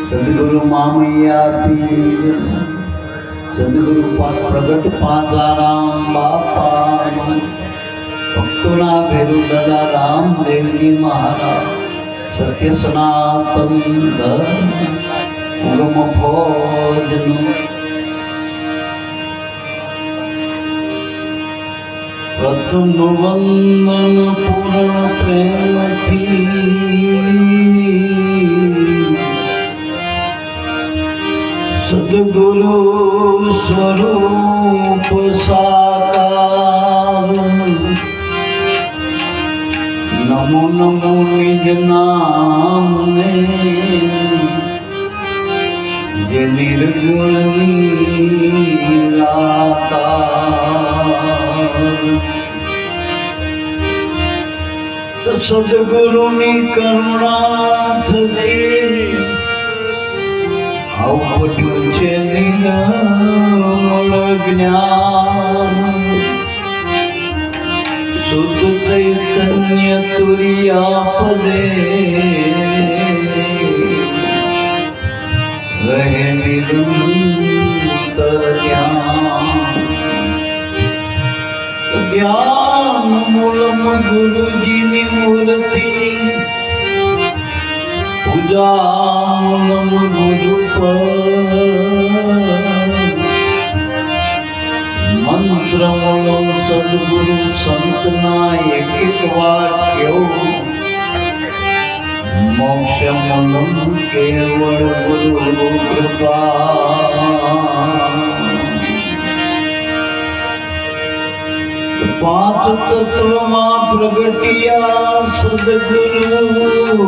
સદગુરુ મામૈયા પીર, સદગુરુ પ્રગટ પાસારામ બાપા, ભક્તોના ભેરુ દાદા રામદેવજી મહારાજ, સત્ય સનાતન ધર્મ ઉગમ ફોજનું પ્રથમ વંદન પૂર્ણ પ્રેમથી સદગુરુ સ્વરૂપ સાકાર, નમો નમો નિજ નામને જે નિર્ગુણ નિરાકાર। સદગુરુની કરુણા થકી અવપટ્યું છે નિર્મળ જ્ઞાન, શુદ્ધ ચૈતન્ય તુર્યા પદે રહે નિરંતર જ્ઞાન મૂલમ ગુરુજીની મૂર્તિ, પૂજા મૂલમ ગુરુ મંત્ર મૂલમ સદગુરુ સંતના એક વાક્યો, મોક્ષ મૂલમ કેવળ ગુરુ કૃપા। પાંચ તત્વમાં પ્રગટિયા સદગુરુ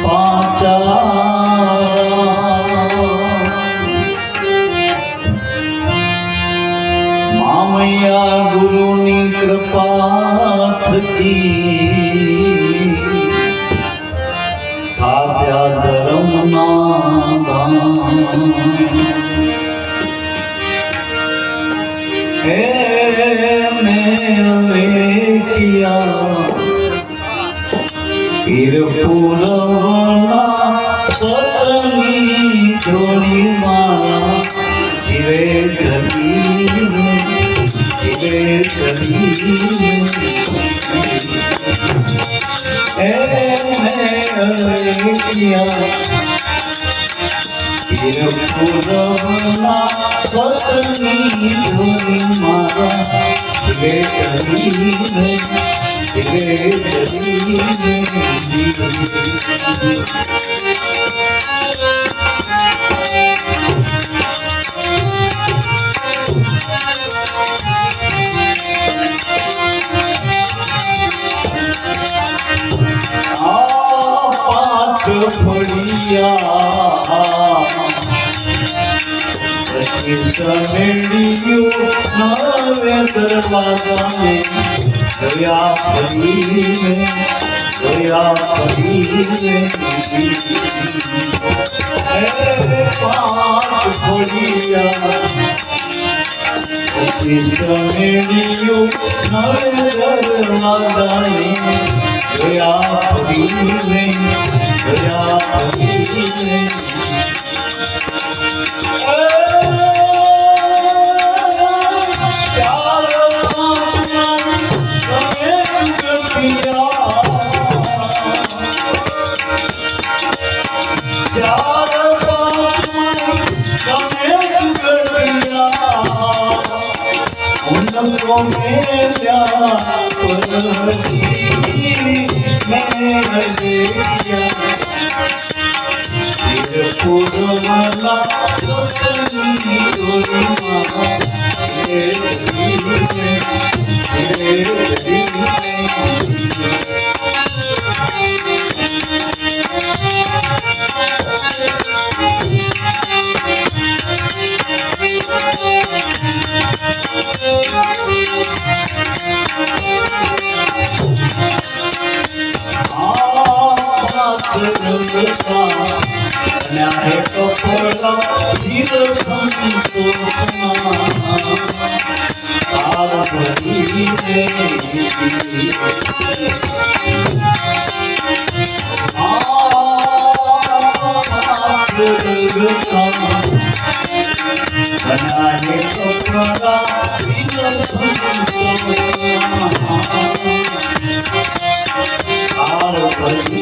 પાંચારા, મામૈયા ગુરુની કૃપા થકી થાપ્યા ધર્મના ધામ। વીરપુરવના સતની જોડી મારા શિવે ધરીને, શિવે ધરીને વીરપુરવના સતની જોડી મારા શિવે ધરીને, શિવે ધરીને। પાંચ ફળિયા નવે દરવાજાને દયા ફરીને, દયા ફરીને પાંચ ફળિયા નવે દરવાજાને દયા ફરીને, દયા ફરીને बनाए कपड़ा आर भरी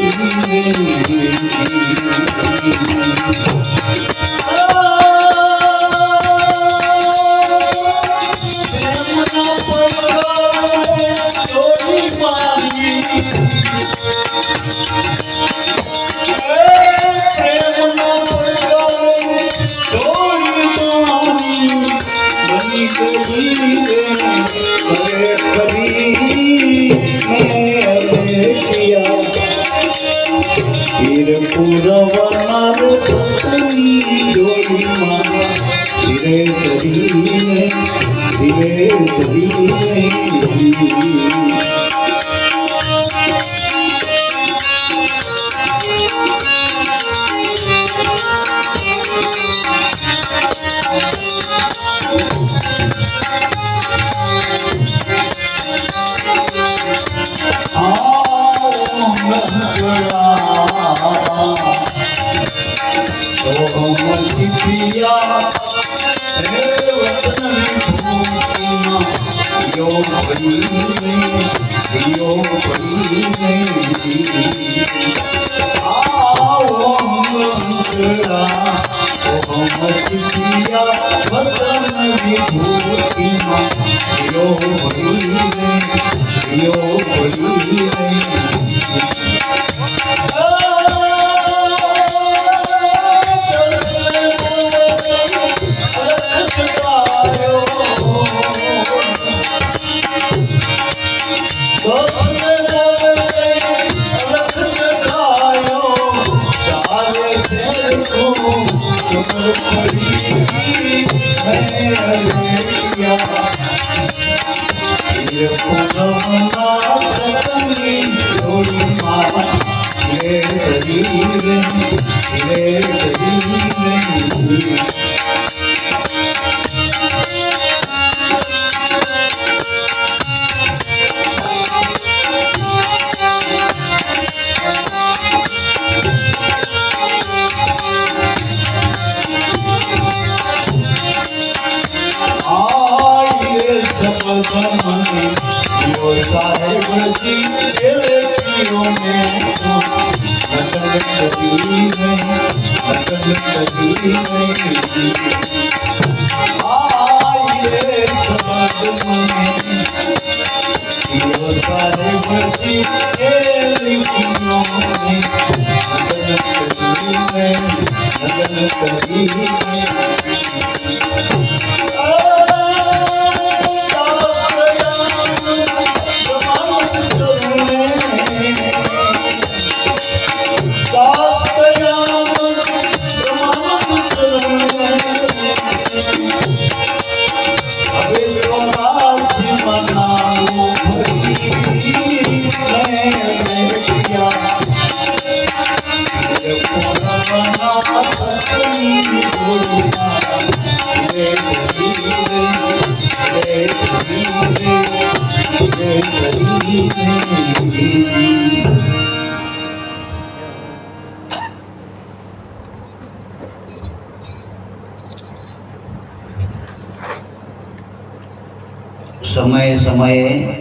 સમયે સમયે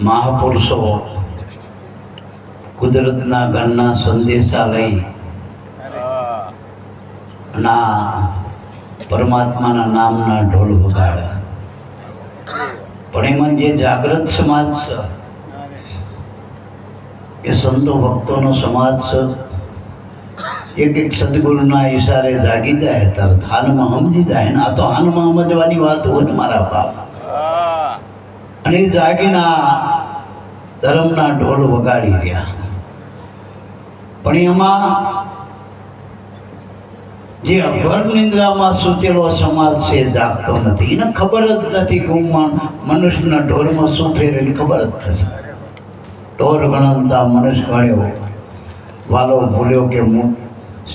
મહાપુરુષો કુદરતના ઘરના સંદેશા લઈ અને પરમાત્માના નામના ઢોલ વગાડે. પણ એમાં જે જાગૃત સમાજ છે એ સંતો ભક્તોનો સમાજ છે. એક એક સદગુરુના ઈશારે જાગી જાય તરત હાનમાં સમજી જાય ને આ તો હાનમાં સમજવાની વાત હોય ને મારા બાપ. અને એ જાગીના ધર્મના ઢોલ વગાડી રહ્યા. પણ એમાં જે અભર નિંદ્રામાં સૂતેલો સમાજ છે જાગતો નથી. એને ખબર જ નથી કે હું મનુષ્યના ઢોરમાં શું ફેર એની ખબર જ નથી. ઢોર ગણતા મનુષ્ય ગણ્યો વાલો ભૂલ્યો કે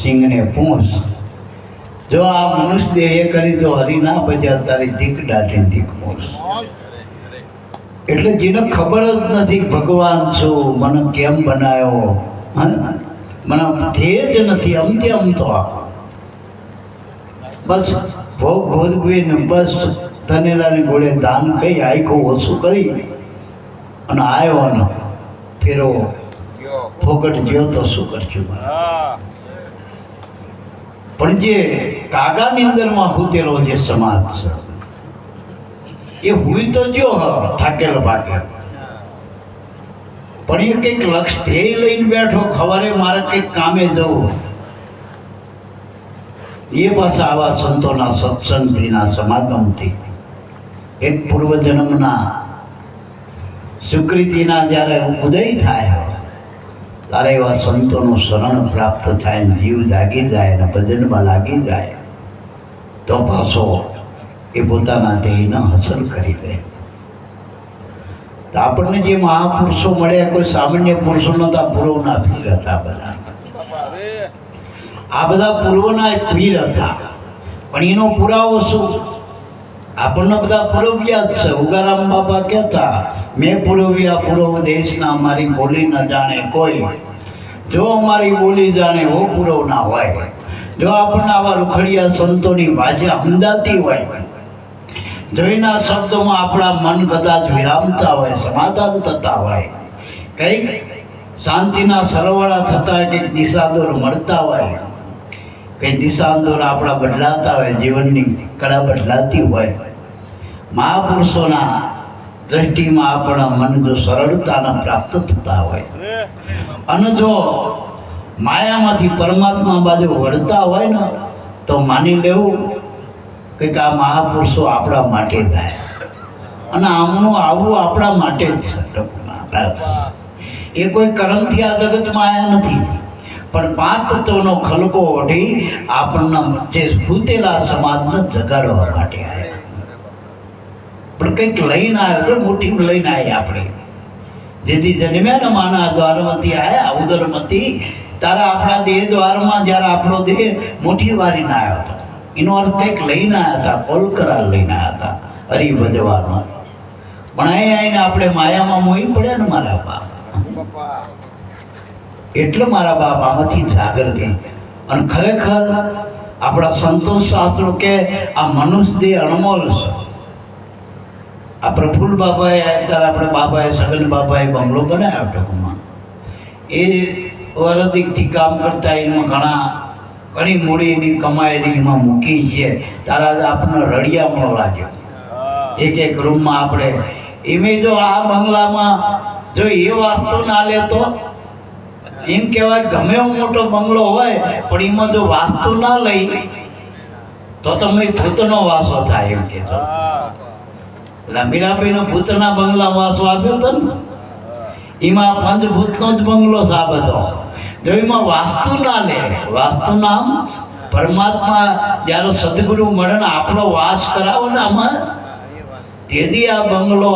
સિંહને પૂંછ. જો આ મનુષ્ય એ કરી તો હરી ના બજા તારી ધીક દાટી ધીક મૂછ. એટલે જેને ખબર જ નથી ભગવાન છું મને કેમ બનાવ્યો મને ધ્યેય જ નથી, અમથી અમતો બસ ભોગ ભોગવીને બસ ધનેરાની ઘોડે દાન કહી આખું ઓછું કરી અને આવ્યો ને ફેરો ફોકટ ગયો તો શું કરશું. પણ જે કાગાની અંદરમાં હૂતેલો જે સમાજ છે એ હુઈ તો જો થાકેલ પાકેલ, પણ એ કંઈક લક્ષ્ય ધ્યેય લઈને બેઠો, ખબરે મારે કંઈક કામે જવું. એ પાછા આવા સંતોના સત્સંગથીના સમાગમથી એક પૂર્વજન્મના સ્વીકૃતિના જ્યારે ઉદય થાય ત્યારે એવા સંતોનું શરણ પ્રાપ્ત થાય ને જીવ જાગી જાય ને ભજનમાં લાગી જાય તો પાછો એ પોતાના ધ્યેયને હાંસલ કરી લે. તો આપણને જે મહાપુરુષો મળ્યા કોઈ સામાન્ય પુરુષો નતા, પૂર્વના પીર હતા બધા. આ બધા પૂર્વના પીર હતા, પણ એનો પુરાવો શું? આપણને બધા પુરવ્યા જ છે. ઉગારામ બાબા કહેતા, મેં પુરવ્યા પૂર્વ દેશના, અમારી બોલી ન જાણે કોઈ, જો અમારી બોલી જાણે વો પૂર્વ ના હોય. જો આપણને આવા રૂખડિયા સંતોની ભાષા સમજાતી હોય, જોઈના શબ્દોમાં આપણા મન કદાચ વિરામતા હોય, સમાધાન થતા હોય, કંઈક શાંતિના સરવાળા થતા હોય, કંઈક દિશાદોર મળતા હોય, કંઈ દિશાંતોર આપણા બદલાતા હોય, જીવનની કળા બદલાતી હોય, મહાપુરુષોના દ્રષ્ટિમાં આપણા મન જો સરળતાના પ્રાપ્ત થતા હોય અને જો માયામાંથી પરમાત્મા બાજુ વળતા હોય ને તો માની લેવું કે આ મહાપુરુષો આપણા માટે થાય અને આમનું આવવું આપણા માટે જ છે. એ કોઈ કર્મથી આ જગતમાં આવ્યા નથી, પણ પાંચ તત્વનો ખલકો ઓઢી આપણને જે ભૂતેલા સમાજને જગાડવા માટે આવ્યા. પણ કંઈક લઈને આવ્યો, મુઠ્ઠીમાં લઈને આવ્યા. આપણે જેથી જન્મ્યા ને માના દ્વારમાંથી આવ્યા, ઉદરમાંથી, તારા આપણા દેહ દ્વારમાં જ્યારે આપણો દેહ મુઠ્ઠી વારીને આવ્યો હતો, એનો અર્થ કંઈક લઈને આવ્યા હતા, કોલકરા લઈને આવ્યા હતા હરિભજવાનો. પણ અહીં આવીને આપણે માયામાં મોહી પડ્યા ને મારા બાપ. એટલે મારા બાપ આમાંથી જાગૃતિ. અને ખરેખર આપણા સંતોષ શાસ્ત્રો કે આ મનુષ્ય દેહ અણમોલ છે. આ પ્રફુલ્લ બાબાએ અત્યારે આપણે બાબાએ સગન બાબાએ બંગલો બનાવ્યો ટૂંકમાં. એ વરદિકથી કામ કરતા એમાં ઘણી મૂડી એની કમાયેલી એમાં મૂકી છે. તારા આપણને રડિયામણો લાગ્યો એક એક રૂમમાં. આપણે એમાં જો આ બંગલામાં જો એ વાસ્તુ ના લે તો એમ કહેવાય ગમે એવો મોટો બંગલો હોય પણ એમાં જો વાસ્તુ ના લઈ તો તમે ભૂતનો વાસો થાય એમ કહેતો. એટલે મીરાબાઈનો ભૂતના બંગલા વાસો આપ્યો હતો ને, એમાં પંચભૂતનો જ બંગલો સાબ હતો. જો એમાં વાસ્તુ ના લે, વાસ્તુ નામ પરમાત્મા જ્યારે સદગુરુ મળે ને આપણો વાસ કરાવો ને આમાં, તેથી આ બંગલો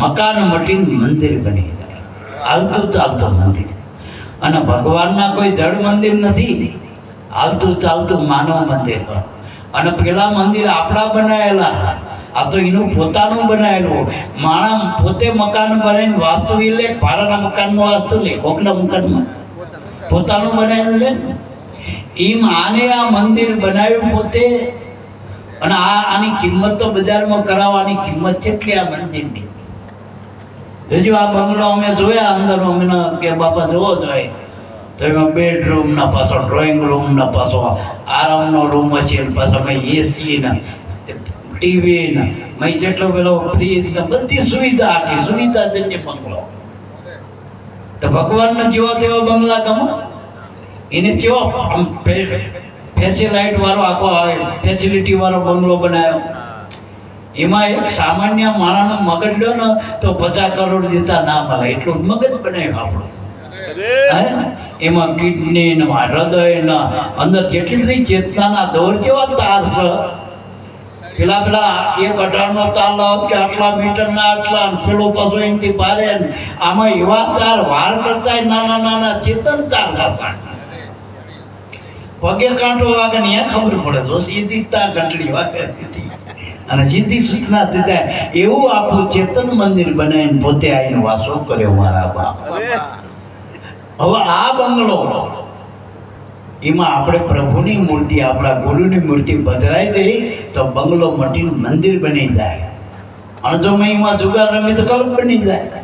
મકાન મટીને મંદિર બની જાય, હાલતું ચાલતું મંદિર. અને ભગવાનના કોઈ જડ મંદિર નથી, હાલતું ચાલતું માનવ મંદિર. અને પેલા મંદિર આપણા બનાવેલા, આ તો એનું પોતાનું બનાવેલું. માણસ પોતે મકાન બનાવીને વાસ્તુ એ લે, ભાડાના મકાનનું વાસ્તુ લે, કોકના મકાનમાં પોતાનું બનાવેલું લે. એમ આને આ મંદિર બનાવ્યું પોતે. અને આની કિંમત તો બજારમાં કરાવવાની કિંમત કેટલી આ મંદિરની. જોજો આ બંગલો અમે જોયા અંદર, અમને કે બાપા જોવો જોઈએ તો એમાં બેડરૂમ ના પાછો ડ્રોઈંગ રૂમ ના પાછો આરામનો રૂમ હશે, પાછો મેં એસી ને ટીવી ને મેં જેટલો પેલો ફ્રીજ ને બધી સુવિધા, આખી સુવિધા જન્ય બંગલો. તો ભગવાનને જેવો તેવો બંગલા ગમે એને કેવો ફેસિલાઇટ વાળો આખો ફેસિલિટી વાળો બંગલો બનાવ્યો. એમાં એક સામાન્ય માણસનો મગજ લ્યો ને તો 50 કરોડ દેતા ના મળે, એટલું મગજ બનાવ્યું આપણું. એમાં કિડની ને હૃદય ને અંદર જેટલી બધી ચેતનાના દોર જેવા તાર છે. પેલા 1/18 તાર કે આટલા મીટરના આટલા, પેલો પાછો એમથી ભારે. આમાં એવા તાર વાળ કરતા નાના નાના ચેતન તાર હતા. પગે કાંટો વાગે ને ખબર પડે તો સીધી તાર ઘંટડી વાગે અને સીધી સૂચના દીધા. એવું આખું ચેતન મંદિર બનાવીને પોતે આવીને વાસો કર્યો મારા બાપ. હવે આ બંગલો એમાં આપણે પ્રભુની મૂર્તિ, આપણા ગુરુની મૂર્તિ પધરાઈ દઈ તો બંગલો મટીને મંદિર બની જાય. અને જો એમાં જુગાર રમી તો ક્લબ બની જાય.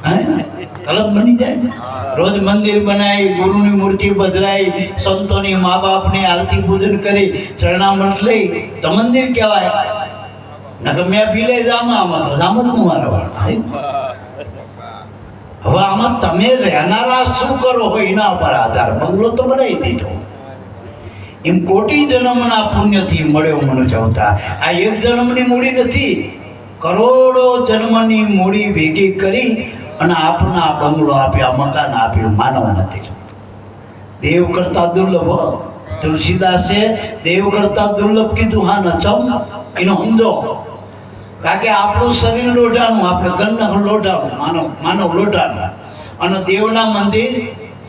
હે, ક્લબ બની જાય. રોજ મંદિર બનાવી, ગુરુની મૂર્તિ પધરાઈ, સંતોની, મા બાપની આરતી પૂજન કરી, ચરણામૃત લઈ તો મંદિર કહેવાય. નકર મેં પીલે આમાં તો જામ જ ન મારવા. હવે આમાં તમે રહેનારા શું કરો હોય એના પર આધાર. બંગલો તો બનાવી દીધો, એમ કોટી જન્મના પુણ્યથી મળ્યો મનુષ્ય અવતાર. આ એક જન્મની મૂડી નથી, કરોડો જન્મની મૂડી ભેગી કરી અને આપના બંગલો આપ્યા, મકાન આપ્યું. માનવ નથી, દેવ કરતા દુર્લભ. તુલસીદાસે દેવ કરતા દુર્લભ કીધું. હા નચમ એનો સમજો. કારણ કે આપણું શરીર લોઢાનું, આપણે ગણ લોઢાનું, માનવ લોઢાનું, અને દેવના મંદિર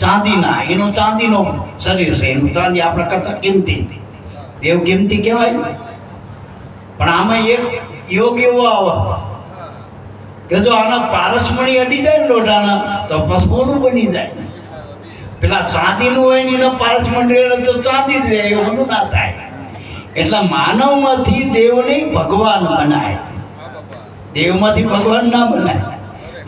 ચાંદીના. એનું ચાંદીનો શરીર છે, એનું ચાંદી આપણા કરતા કિંમતી. દેવ કિંમતી કહેવાય. પણ આમાં એક યોગ એવો આવે કે જો આના પારસમણી અડી જાય ને લોઢાના તો પસમોનું બની જાય. પેલા ચાંદીનું હોય ને એના પારસમણી રહે તો ચાંદી જ રહે, એવું ના થાય. એટલે માનવમાંથી દેવને ભગવાન બનાય, દેવમાંથી ભગવાન ના બનાય.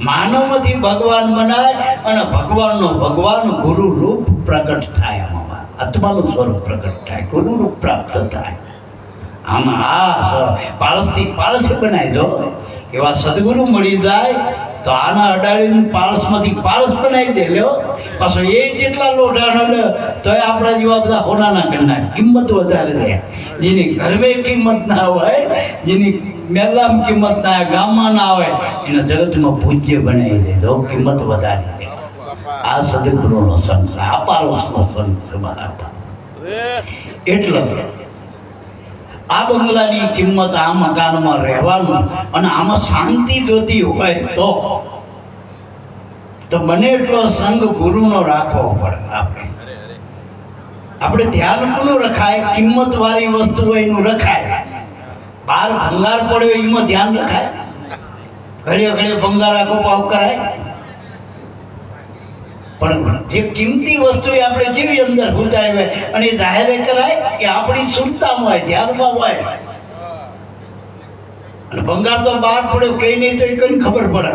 માનવમાંથી ભગવાન બનાય અને ભગવાન ગુરુ રૂપ પ્રગટ થાય. આમાં આત્માનું સ્વરૂપ પ્રગટ થાય, ગુરુ રૂપ પ્રાપ્ત થાય. આમાં પારસથી પારસ બનાય. જો એવા સદગુરુ મળી જાય તો આના અડાડીને પારસમાંથી પારસ બનાવી દે. લ્યો પાછો એ જેટલા લોઢાનો તો એ આપણા જેવા બધા હોનાના કરનાર. કિંમત વધારે રહે. જેની ઘરમે કિંમત ના હોય, જેની મેલામ કિંમત ના હોય, ગામમાં ના હોય, એને જગતમાં પૂજ્ય બનાવી દે. જો કિંમત વધારી દે. આ સદગુરુનો સંત, આ પારસનો સંત છે મારા. એટલે આ બંગલાની કિંમત, આ મકાનમાં રહેવાનું અને આમાં શાંતિ જોતી હોય તો બને એટલો સંગ ગુરુનો રાખવો પડે. આપણે ધ્યાન કોનું રખાય? કિંમત વાળી વસ્તુ હોય એનું રખાય. બહાર ભંગાર પડ્યો એમાં ધ્યાન રખાય? ઘડીએ ઘડીએ ભંગાર આખો ભાવ કરાય? પણ જે કિંમતી વસ્તુ આપણે જેવી અંદર ઉતારી હોય અને જાહેર કરાય એ આપણી સુરતામાં હોય, ધ્યાનમાં હોય. અને ભંગાર તો બહાર પડ્યો કઈ નહીં તો એ કઈ ખબર પડે.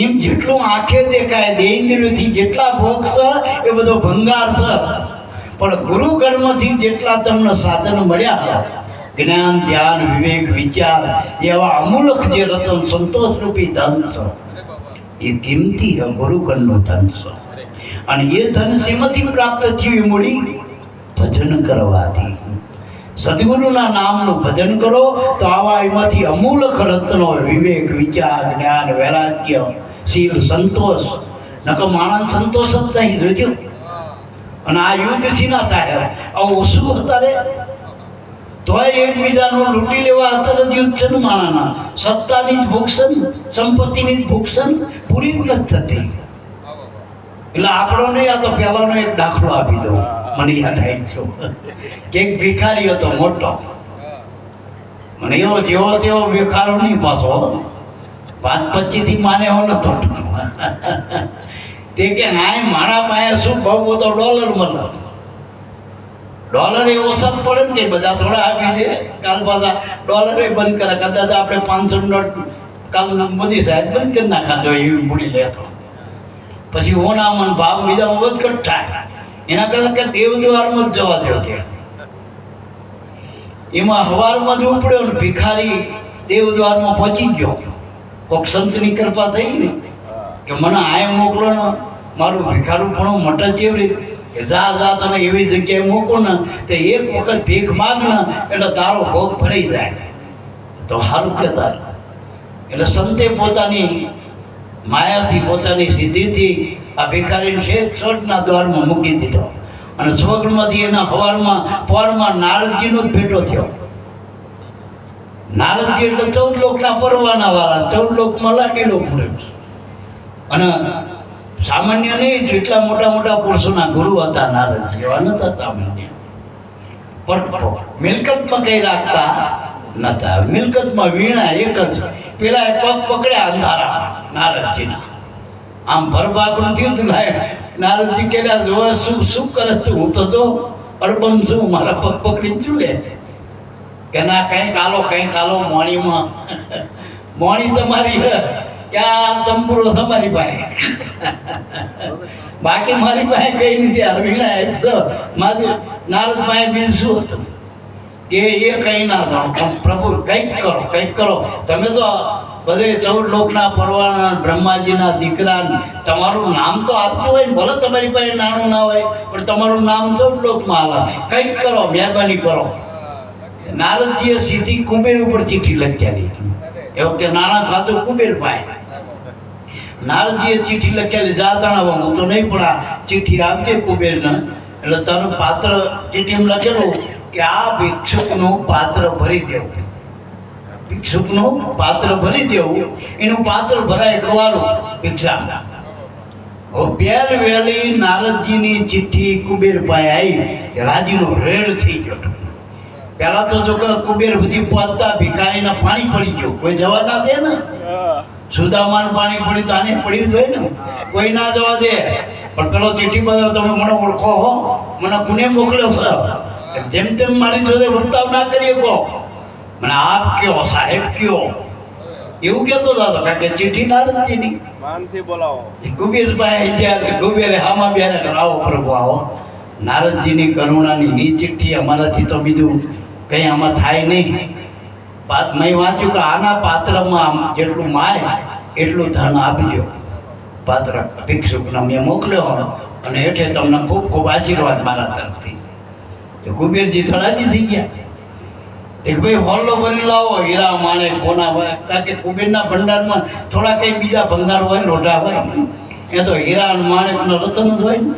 એમ જેટલું આંખે દેખાય, દેહેન્દ્રિયથી જેટલા ભોગ છે એ બધો ભંગાર છે. પણ ગુરુ કર્મથી જેટલા તમને સાધન મળ્યા, જ્ઞાન, ધ્યાન, વિવેક, વિચાર જેવા અમૂલક જે રતન સંતોષ રૂપી ધન છે, એ કિંમતી ગુરુકરનું ધન છે. અને એ ધન શેમાંથી પ્રાપ્ત થયું? મળી ભજન કરવાથી. સદગુરુના નામનું ભજન કરો તો આવા એમાંથી અમૂલક રત્નો, વિવેક, વિચાર, જ્ઞાન, વૈરાગ્ય, શીલ, સંતોષ. નકર માણસ સંતોષ જ નહીં. જોજો. અને આ યુદ્ધ શીના થાય? આવું ઓછું અત્યારે તોય એકબીજાનું લૂંટી લેવા અત્યારે જ યુદ્ધ છે ને માણાના. સત્તાની જ ભૂખ છે ને, સંપત્તિની જ ભૂખ છે ને, પૂરી જ નથી થતી. એટલે આપણો નહીં. આ તો પહેલાનો એક દાખલો આપી દઉં, મને યાદ આવી છો કે એક ભિખારી હતો મોટો. મને એવો જેવો તેવો ભિખારો નહીં, પાછો 5-25 થી માને એવો નતો. તે કે નાય મારા પાસે શું બહુ તો ડોલર મળે. ડોલર એ ઓછા પડે ને કે બધા થોડા આપી દે. કાલ પાછા ડોલર એ બંધ કરે. કદાચ આપણે 500 નોટ કાલ મોદી સાહેબ બંધ કરી નાખા જો એવી મૂડી લેતો. પછી હોનામન ભાવ બીજામાં વધઘટ થાય. એના કરતા કે દેવદ્વારમાં જ જવા દો. કે એમાં હવારમાં જ ઉપડ્યો ને ભિખારી દેવદ્વારમાં પહોંચી ગયો. કોઈક સંતની કૃપા થઈ ને કે મને આય મોકલો ને, મારું ભિખારું પણ મટે જેવડી કે જા તને એવી જગ્યાએ મોકલો ને તો એક વખત ભીખ માગ ને એટલે તારો ભોગ ભરાઈ જાય. તો સારું કહેતા. એટલે સંતે પોતાની માયાથી, પોતાની સિદ્ધિથી આ ભિખારીને શેખ સ્વર્ગના દ્વારમાં મૂકી દીધો. અને સ્વર્ગમાંથી એના પોરમાં નારદજીનો જ ભેટો થયો. નારદજી એટલે 14 લોકના પરવાના વાળા, 14 લોકમાં લાડીલો ફૂલે. અને સામાન્ય નહીં, જેટલા મોટા મોટા પુરુષોના ગુરુ હતા નારદજી, એવા નતા સામાન્ય. પણ મિલકતમાં કઈ રાખતા નતા. મિલકતમાં વીણા એક જ. પેલા પગ પકડ્યા અંધારા નારદજીના, આમ ભરભાગનું થયું હતું, લાય નારદજી કે જોવા શું શું કરે તું? હું તો જો અડબમ છું, મારા પગ પકડીને શું લે? કે ના કંઈક આલો મોણીમાં. મોણી તમારી ક્યાં તંબુરો તમારી પાસે, બાકી મારી પાસે કઈ નથી. વિનાયક મારી નારદ પાસે બીજું શું હતું કે એ કઈ ના જાણો, પ્રભુ કંઈક કરો. તમે તો બધે 14 લોકના પરવાના બ્રહ્માજીના દીકરા, તમારું નામ તો આવતું હોય ને, ભલે તમારી પાસે નાણું ના હોય પણ તમારું નામ 14 લોકમાં હાલે. કંઈક કરો, મહેરબાની કરો. નારદજીએ સીધી કુબેર ઉપર ચિઠ્ઠી લખેલી. એ વખતે નાણાં ખાતું કુબેર પાસે. નારદજીએ ચિઠ્ઠી લખેલી, જા તણાવા હું તો નહીં, પણ આ ચિઠ્ઠી આપજે કુબેરને. એટલે તારું પાત્ર ચિઠ્ઠીમાં લખેલું કે આ ભિક્ષુકનું પાત્ર ભરી દેવું. ભિક્ષુકનું પાત્ર ભરી દેવું, એનું પાત્ર ભરાય એટલું આલું ભિક્ષા. પહેલ વહેલી નારદજીની ચિઠ્ઠી કુબેર પાસે આવી, રાજીનો રેડ થઈ ગયો. પેલા તો જો કુબેર સુધી પહોંચતા ભિખારીના પાણી પડી ગયું. કોઈ જવા ના દે ને, સુદામાન પાણી પડી તો આને પડી જ હોય ને, કોઈ ના જવા દે. પણ પેલો ચિઠ્ઠી બદલ તમે મને ઓળખો હો, મને કોને મોકલ્યો છે, જેમ તેમ મારી જોડે વર્તાવ ના કરી શકો, મને આપ કયો, સાહેબ કયો, એવું કહેતો હતો. કારણ કે ચિઠ્ઠી નારદજીની માનથી બોલાવો. કુબેર પાસે જ્યારે કુબેરે હામા બેને આવો પ્રભુ આવો, નારદજીની કરુણાની ની ચિઠ્ઠી, અમારાથી તો બીજું કંઈ આમાં થાય નહીં. મેં વાંચ્યું કે આના પાત્રમાં જેટલું માય એટલું ધન આપજો. પાત્ર ભિક્ષુકને મેં મોકલ્યો અને હેઠે તમને ખૂબ ખૂબ આશીર્વાદ મારા તરફથી. તો કુબેરજી થોડાજી થઈ ગયા. એક ભાઈ હોલ્લો ભરી લાવો, હીરા માણે કોના હોય, કારણ કે કુબેરના ભંડારમાં થોડા કંઈ બીજા ભંગાર હોય, લોઢા હોય, એ તો હીરા માણેકનો રતન જ હોય ને.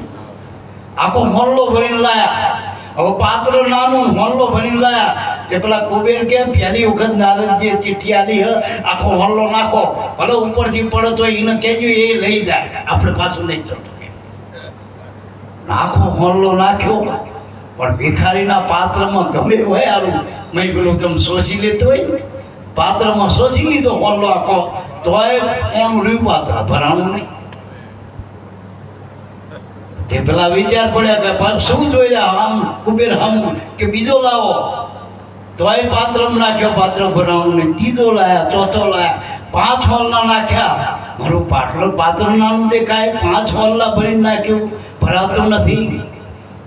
આખો મોલ્લો ભરીને લાયા. હવે પાત્ર નાનું, મોલ્લો ભરીને લાયા. કે પેલા કુબેર કે પહેલી વખત નારદજીએ ચિઠ્ઠી આલી હ, આખો મોલ્લો નાખો, ભલે ઉપરથી પડે તો એને કહેજો એ લઈ જાય, આપણે પાછું નહીં ચડતું. આખો મોલ્લો નાખ્યો. પણ ભિખારીના પાત્રમાં ગમે હોય આરું, મેં પેલું તમે શોષી લેતો હોય ને, પાત્રમાં શોષી લીધો મોલ્લો આખો, તોય કોણ રહ્યું પાત્ર ભરાણું નહીં. તે પેલા વિચાર પડ્યા કે શું જોઈ રહ્યા, આમ કુબેર આમ કે બીજો લાવો, તોય પાત્રમાં નાખ્યો, પાત્ર ભરાણું નહીં. ત્રીજો લાયા, ચોથો લાયા, 5 હોલના નાખ્યા. મારું પાત્ર નાનું દેખાય, 5 હોલના ભરીને નાખ્યું, ભરાતું નથી.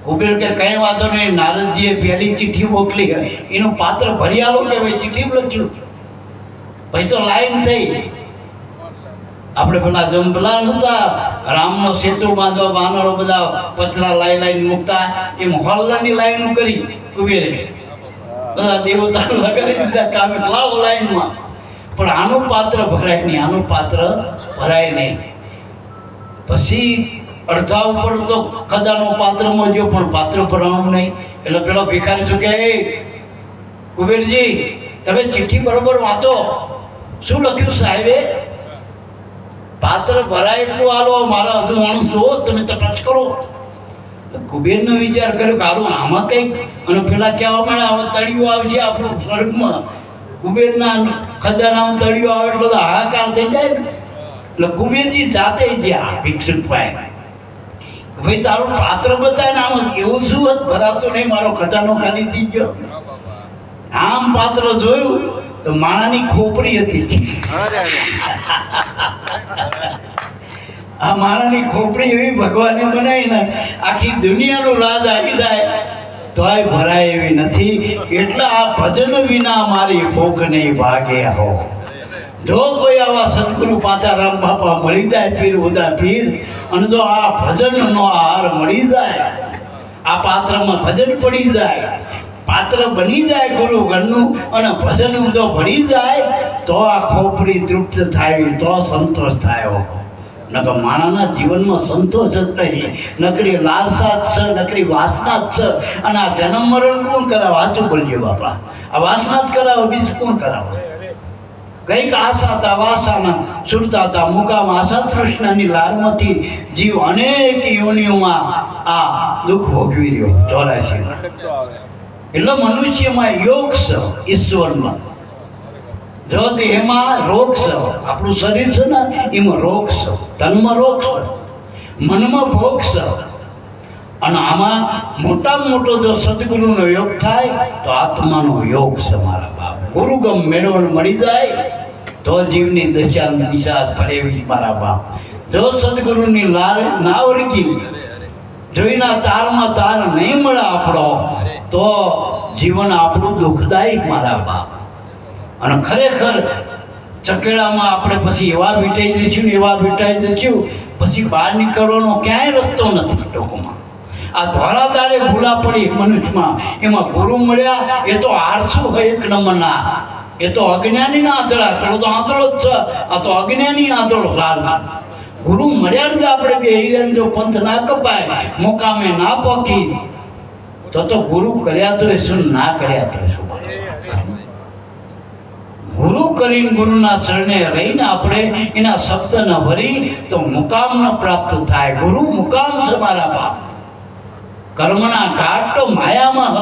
કુબેર કે કઈ વાંધો નહીં, નારદજીએ પહેલી ચિઠ્ઠી મોકલી, એનું પાત્ર ભરી આલો કે ભાઈ ચિઠ્ઠી લખ્યું. ભાઈ તો લાઈન થઈ. આપણે પેલા જંબલા નતા રામનો સેતુ બાંધવા વાનરો બધા પથરા લાઈન મૂકતા, એમ હોલ્લાની લાઈનો કરી કુબેરે. બધા દેવતા લગાડી દીધા કામે, લાવો લાઈનમાં. પણ આનું પાત્ર ભરાય નહીં, આનું પાત્ર ભરાય નહીં. પછી અડધા ઉપર તો ખજાનો પાત્રમાં ગયો, પણ પાત્ર ભરવાનું નહીં. એટલે પેલો ભિખારી શું કહે, કુબેરજી તમે ચિઠ્ઠી બરોબર વાંચો, શું લખ્યું સાહેબે? પાત્ર ભરાય એટલું આલો, મારા હજુ માણસ જુઓ, તમે તપાસ કરો. કુબેરનો વિચાર કર્યો કે આરું આમાં કંઈક, અને પેલા કહેવા માંડે હવે તળિયું આવશે આપણું સ્વર્ગમાં, કુબેરના ખજાનામાં તળિયું આવે એટલે હાહાકાર થઈ જાય ને. એટલે કુબેરજી જાતે ગયા ભિક્ષુક પાસે, ભાઈ તારું પાત્ર બતાય ને, આમ એવું શું હતું, ભરાતું નહીં, મારો ખજાનો ખાલી થઈ ગયો. આમ પાત્ર જોયું તો માણાની ખોપરી હતી. આ માણાની ખોપરી એવી ભગવાને બનાવી ને, આખી દુનિયાનું રાજ આવી જાય તોય ભરાય એવી નથી. એટલે આ ભજન વિના મારી ભૂખ નહીં ભાગે હો. જો કોઈ આવા સદગુરુ પાંચારામ બાપા મળી જાય, પીર ઉદા પીર, અને જો આ ભજનનો આહાર મળી જાય, આ પાત્રમાં ભજન પડી જાય, પાત્ર બની જાય ગુરુ ગણનું, અને ભજન જો ભળી જાય તો આ ખોપરી તૃપ્ત થાય, તો સંતોષ થાય. નકર માણાના જીવનમાં સંતોષ જ નહીં, નકરી લાલસા જ છે, નકરી વાસના જ છે. અને આ જન્મ મરણ કોણ કરાવે? સાચું બોલજો બાપા, આ વાસના જ કરાવે, બીજું કોણ કરાવે? કંઈક આશા હતા, વાસાના સુરતા હતા, મુકામ આશા તૃષ્ણાની લારમાંથી જીવ અનેક યોનિઓમાં આ દુઃખ ભોગવી રહ્યો 84. એટલે મનુષ્યમાં યોગ છે, ઈશ્વરમાં જો દેહમાં રોગ છે, આપણું શરીર છે ને એમાં રોગ છે, તનમાં રોગ છે. મનમાં ભોગ છે. અને આમાં મોટામાં મોટો જો સદગુરુનો યોગ થાય તો આત્માનો યોગ છે મારા બાપ. ગુરુગમ મેળવણ મળી જાય તો જીવની દિશા ફરેવી મારા બાપ. જો સદગુરુની લાર ના ઓળખી, જોઈના તારમાં તાર નહીં મળે આપણો, તો જીવન આપણું દુઃખદાયક મારા બાપ. અને ખરેખર ચકેડામાં આપણે પછી એવા વીંટાઈ જઈશું ને એવા વીંટાઈ જઈશું, પછી બહાર નીકળવાનો ક્યાંય રસ્તો નથી. ટૂંકમાં આ ધોળા દાડે ભૂલા પડી મનુષ્યમાં, એમાં ગુરુ મળ્યા એ તો આળસુ હોય એક નંબરના, એ તો અજ્ઞાનીના આંધળા. પેલો તો આંધળો જ છે, આ તો અજ્ઞાની આંધળો લાલ. ગુરુ મળ્યા જ આપણે બે હિરેન જો પંથ ના કપાય, મુકામે ના પહોંચી, તો ગુરુ કર્યા તો શું, ના કર્યા તો શું. ગુરુ કરીને ગુરુના ચરણે રહીને આપણે એના શબ્દ ન ભરી તો મુકામ ન પ્રાપ્ત થાય. ગુરુ મુકામ છે મારા બાપ. કર્મના ઘાટ તો માયામાં,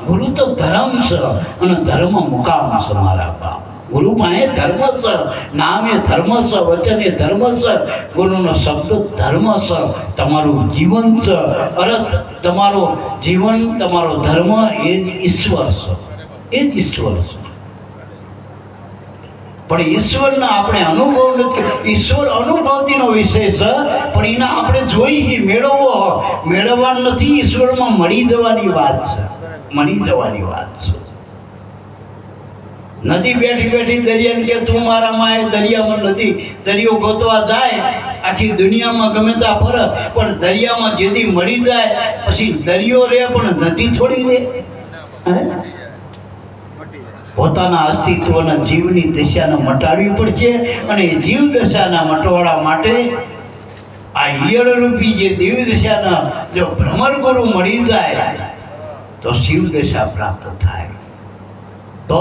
ગુરુ તો ધર્મ છે અને ધર્મ મુકામ છે મારા બાપ. ગુરુ પાસે ધર્મ છે, નામ એ ધર્મ છે, વચન એ ધર્મ છે, ગુરુનો શબ્દ ધર્મ છે. તમારું જીવન છે અર્થ, તમારો જીવન, તમારો ધર્મ એ જ ઈશ્વર છે, એ જ ઈશ્વર છે. પણ ઈશ્વરના આપણે અનુભવ નથી. ઈશ્વર અનુભવતીનો વિષય છે, પણ એના આપણે જોઈએ મેળવવા નથી. ઈશ્વરમાં મળી જવાની વાત છે, મળી જવાની વાત છે. નદી બેઠી બેઠી દરિયાને કે તું મારામાં એ દરિયામાં નથી. દરિયો ગોતવા જાય આખી દુનિયામાં ગમે ત્યાં ફરે, પણ દરિયામાં જેથી મળી જાય પછી દરિયો રહે પણ નદી થોડી રહે. પોતાના અસ્તિત્વના જીવની દશાને મટાડવી પડશે. અને જીવ દશાના મટવાડા માટે આ ઈયળરૂપી જે દેવ દશાના જો ભ્રમર ગુરુ મળી જાય તો શિવ દશા પ્રાપ્ત થાય. તો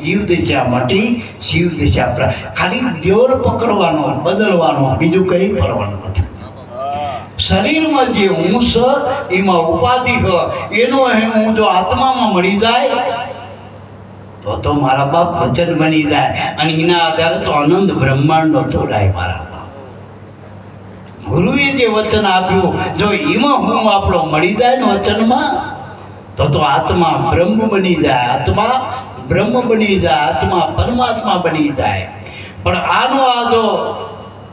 જીવ દશા મટી શિવ દશા પ્રાપ્ત. ખાલી દેવર પકડવાનો, બદલવાનો, બીજું કંઈ કરવાનું નથી. શરીરમાં જે હું છે એમાં ઉપાધિ હ, એનો હું જો આત્મામાં મળી જાય તો મારા બાપ વચન બની જાય. અને એના આધારે તો આનંદ બ્રહ્માંડનો તોડાય મારા બાપ. ગુરુએ જે વચન આપ્યું જો એમાં હું આપણો મળી જાય ને વચનમાં, તો આત્મા બ્રહ્મ બની જાય, આત્મા બ્રહ્મ બની જાય, આત્મા પરમાત્મા બની જાય. પણ આનો આ જો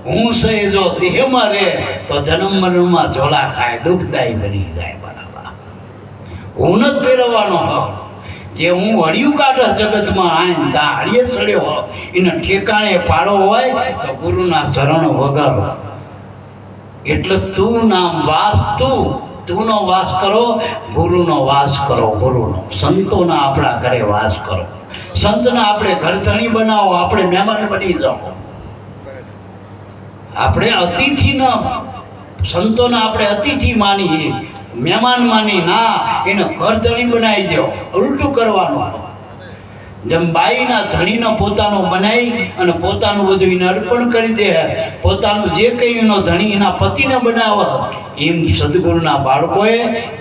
હું છે જો દેહમાં રહે તો જન્મ મરણમાં ઝોલા ખાય, દુઃખદાયી બની જાય મારા બાપ. હું જ ફેરવવાનો હોઉં. જે હું હળિયું કાઢે જગતમાં આવીને ત્યાં હળીએ સડ્યો એને ઠેકાણે પાડો હોય તો ગુરુના ચરણ વગાડો. એટલે તું નામ વાસ, તુંનો વાસ કરો, ગુરુનો વાસ કરો. ગુરુનો, સંતોના આપણા ઘરે વાસ કરો. સંતના આપણે ઘરધણી બનાવો, આપણે મહેમાન બની જાઓ. આપણે અતિથિ ન, સંતોના આપણે અતિથિ માનીએ, મહેમાન માની ના, એને ઘરધણી બનાવી દો. ઉલટું કરવાનું. જેમ બાઈના ધણીનો પોતાનો બનાવી અને પોતાનું બધું એને અર્પણ કરી દે, પોતાનું જે કંઈ એનો ધણી એના પતિને બનાવે, એમ સદગુરુના બાળકોએ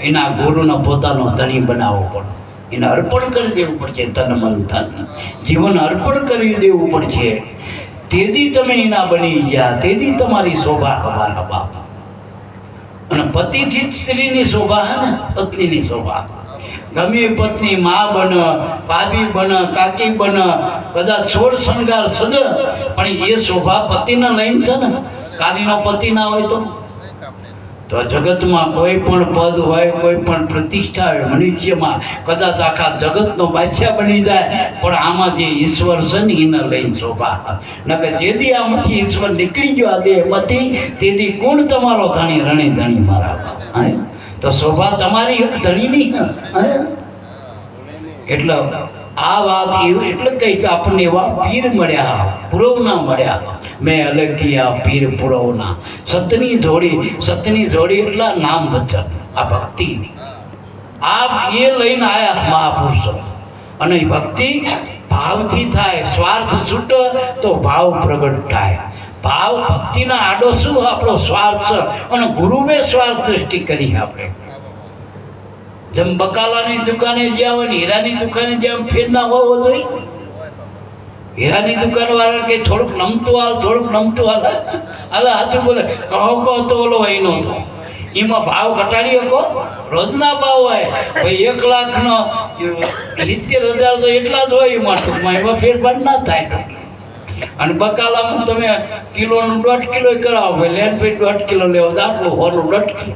એના ગુરુનો પોતાનો ધણી બનાવવો પડે. એને અર્પણ કરી દેવું પડશે. તન મન ધન જીવન અર્પણ કરી દેવું પડશે. તેથી તમે એના બની ગયા, તેથી તમારી શોભા તમારા બાપ. અને પતિથી જ સ્ત્રીની શોભા હે ને, પત્નીની શોભા. ગમે પત્ની મા બન, ભાભી બન, કાકી બન, કદાચ 16 શણગાર સજ, પણ એ શોભા પતિને લઈને છે ને. કાલીનો પતિ ના હોય તો જગતમાં કોઈ પણ પદ હોય, કોઈ પણ પ્રતિષ્ઠા હોય મનુષ્યમાં, કદાચ આખા જગતનો બાદશાહ બની જાય, પણ આમાં જે ઈશ્વર છે ને એને લઈને શોભા. નકર જેથી આમાંથી ઈશ્વર નીકળી ગયો આ દેહમાંથી, તેથી કોણ તમારો ધણી રણી ધણી મારા બાપ. તો શોભા તમારી એક ધણીની. એટલે આ વાત એવું એટલે કંઈક આપણને એવા પીર મળ્યા, પુરવના મળ્યા. મેં અલગિયા પીર પુરવના. સતની જોડી એટલા નામ વચન, આ ભક્તિ, આ એ લઈને આયા મહાપુરુષો. અને ભક્તિ ભાવથી થાય. સ્વાર્થ છૂટે તો ભાવ પ્રગટ થાય. ભાવ ભક્તિના આડો શું આપણો સ્વાર્થ છે. અને ગુરુએ સ્વાર્થ સૃષ્ટિ કરી. આપણે જેમ બકાલાની દુકાને જ્યાં હોય ને હીરાની દુકાને જેમ ફેર ના હોવો જોઈએ, હીરાની દુકાન વાળા કે થોડુંક નમતું હાલ, થોડુંક નમતું હાલ. હાલે હાથું બોલે કહો તો ઓલો હોય નહોતો. એમાં ભાવ ઘટાડી શકો? રોજના ભાવ હોય ભાઈ 1,00,000નો 70,000 તો એટલા જ હોય એમાં, ટૂંકમાં એમાં ફેરફાર ના થાય. અને બકાલામાં તમે કિલોનું 1.5 કિલો કરાવો, ભાઈ લેન ભાઈ 1.5 કિલો લેવો તો આટલું હોનું 1.5 કિલો.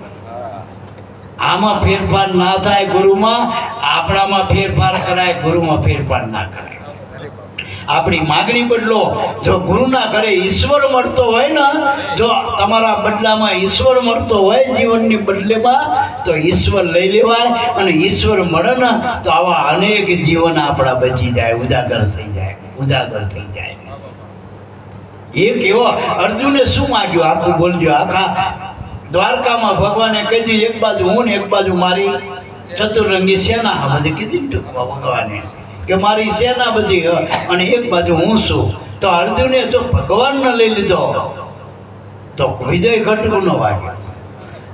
આમાં ફેરફાર ના થાય ગુરુમાં, આપણામાં ફેરફાર કરાય, ગુરુમાં ફેરફાર ના કરાય. આપણી માગણી બદલો. જો ગુરુના ઘરે ઈશ્વર મળતો હોય ને, જો તમારા બદલામાં ઈશ્વર મળતો હોય જીવનની બદલેમાં, તો ઈશ્વર લઈ લેવાય. અને ઈશ્વર મળે ને તો આવા અનેક જીવન આપણા બચી જાય, ઉજાગર થઈ જાય, ઉજાગર થઈ જાય. એક એવો અર્જુને શું માગ્યું આખું બોલજો. આખા દ્વારકામાં ભગવાને કીધું એક બાજુ હું ને એક બાજુ મારી ચતુરંગી સેના. બધી કીધી ને ભગવાને કે મારી સેના બધી અને એક બાજુ હું છું. તો અર્જુને જો ભગવાનને લઈ લીધો તો વિજય ઘટકો ન વાગ્યો.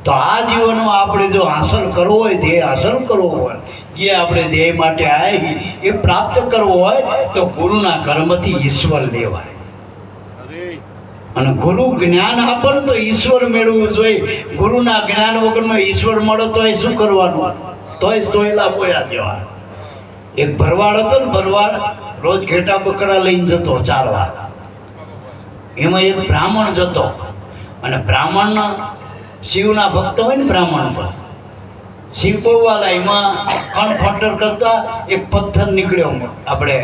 તો આ જીવનમાં આપણે જો હાંસલ કરવો હોય, ધ્યેય હાંસલ કરવો હોય, જે આપણે ધ્યેય માટે આવી એ પ્રાપ્ત કરવો હોય તો ગુરુના કર્મથી ઈશ્વર લેવાય. અને ગુરુ જ્ઞાન આપે ને તો ઈશ્વર મેળવવું જોઈએ. ગુરુના જ્ઞાન વગરનો ઈશ્વર મળે તો એ શું કરવાનું? તોય તોયલા પોયા જેવા. એક ભરવાડ હતો ને, ભરવાડ રોજ ઘેટા બકરા લઈને જતો ચારવા. એમાં એક બ્રાહ્મણ જતો, અને બ્રાહ્મણના શિવના ભક્ત હોય ને બ્રાહ્મણ, તો શિવ બોવાલા એમાં ખણફટર કરતા એક પથ્થર નીકળ્યો, આપણે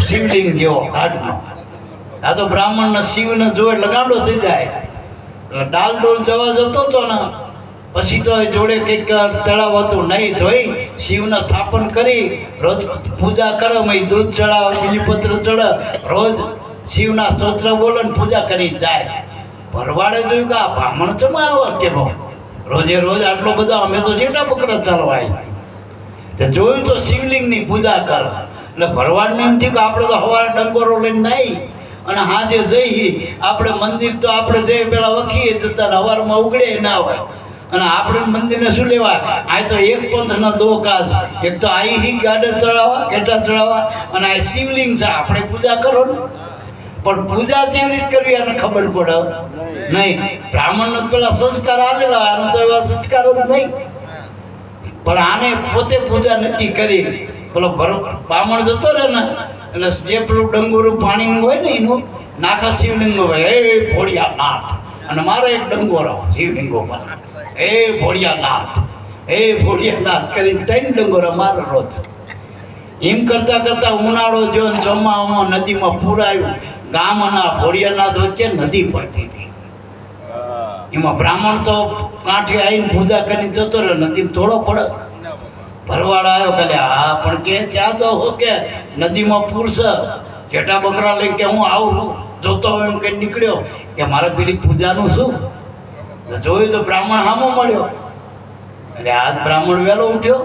શિવલિંગ જેવો ઘાટનો. આ તો બ્રાહ્મણના શિવને જોડે લગાડો થઈ જાય. એટલે ડાલ ડોલ જવા જતો હતો ને, પછી તો જોડે કંઈક તળાવ હતું, નહીં ધોઈ શિવને સ્થાપન કરી રોજ પૂજા કરે. દૂધ ચડાવે, બીલીપત્ર ચડે, રોજ શિવના સ્તોત્ર બોલે ને પૂજા કરી જાય. ભરવાડે જોયું કે આ બ્રાહ્મણ તો આવ્યો કેવો રોજે રોજ આટલો બધો, અમે તો જેટા પકડા ચાલવા આવી. જોયું તો શિવલિંગની પૂજા કરે. એટલે ભરવાડને એમ થયું કે આપણે તો સવારે ડંગોરો લઈને નાઈ અને હાજે જઈ આપણે મંદિર તો આપણે જઈ પેલા વખીએ જતા, સવારમાં ઉગડે ના હોય. અને આપણે મંદિરને શું લેવા? આ તો એક પંથના દો કાજ. એક તો આઈ ગાડર ચડાવવા, ઘેટા ચડાવવા, અને આ શિવલિંગ છે, આપણે પૂજા કરો ને. પણ પૂજા કેવી રીતે કરવી એને ખબર પડે નહીં. બ્રાહ્મણને પેલા સંસ્કાર આવેલા, આને તો એવા સંસ્કાર જ નહીં. પણ આને પોતે પૂજા નથી કરી. પેલો બ્રાહ્મણ જતો રહે ને, એટલે જે પેલું ડંગોરું પાણીનું હોય ને એનું નાખા શિવલિંગ હોય, એ ભોળિયા નાથ. અને મારો એક ડંગોરો શિવલિંગો પર, એ ભોળિયાનાથ, એ ભોળિયાનાથ કરી 3 ડંગોરા મારો રોજ. એમ કરતા કરતા ઉનાળો જો ચોમામાં નદીમાં પૂર આવ્યું. ગામના ભોળિયાનાથ વચ્ચે નદી પડતી હતી. એમાં બ્રાહ્મણ તો કાંઠે આવીને પૂજા કરીને જતો રહ્યો, નદીમાં થોડો પડે. ભરવાડ આવ્યો કે હા પણ કે ત્યાં તો હો કે નદીમાં પૂર છે, ઘેટા બકરા લઈ કે હું આવું જોતો હોય એમ કઈ નીકળ્યો કે મારે પેલી પૂજાનું શું. જોયું તો બ્રાહ્મણ સામો મળ્યો. એટલે આજ બ્રાહ્મણ વહેલો ઉઠ્યો,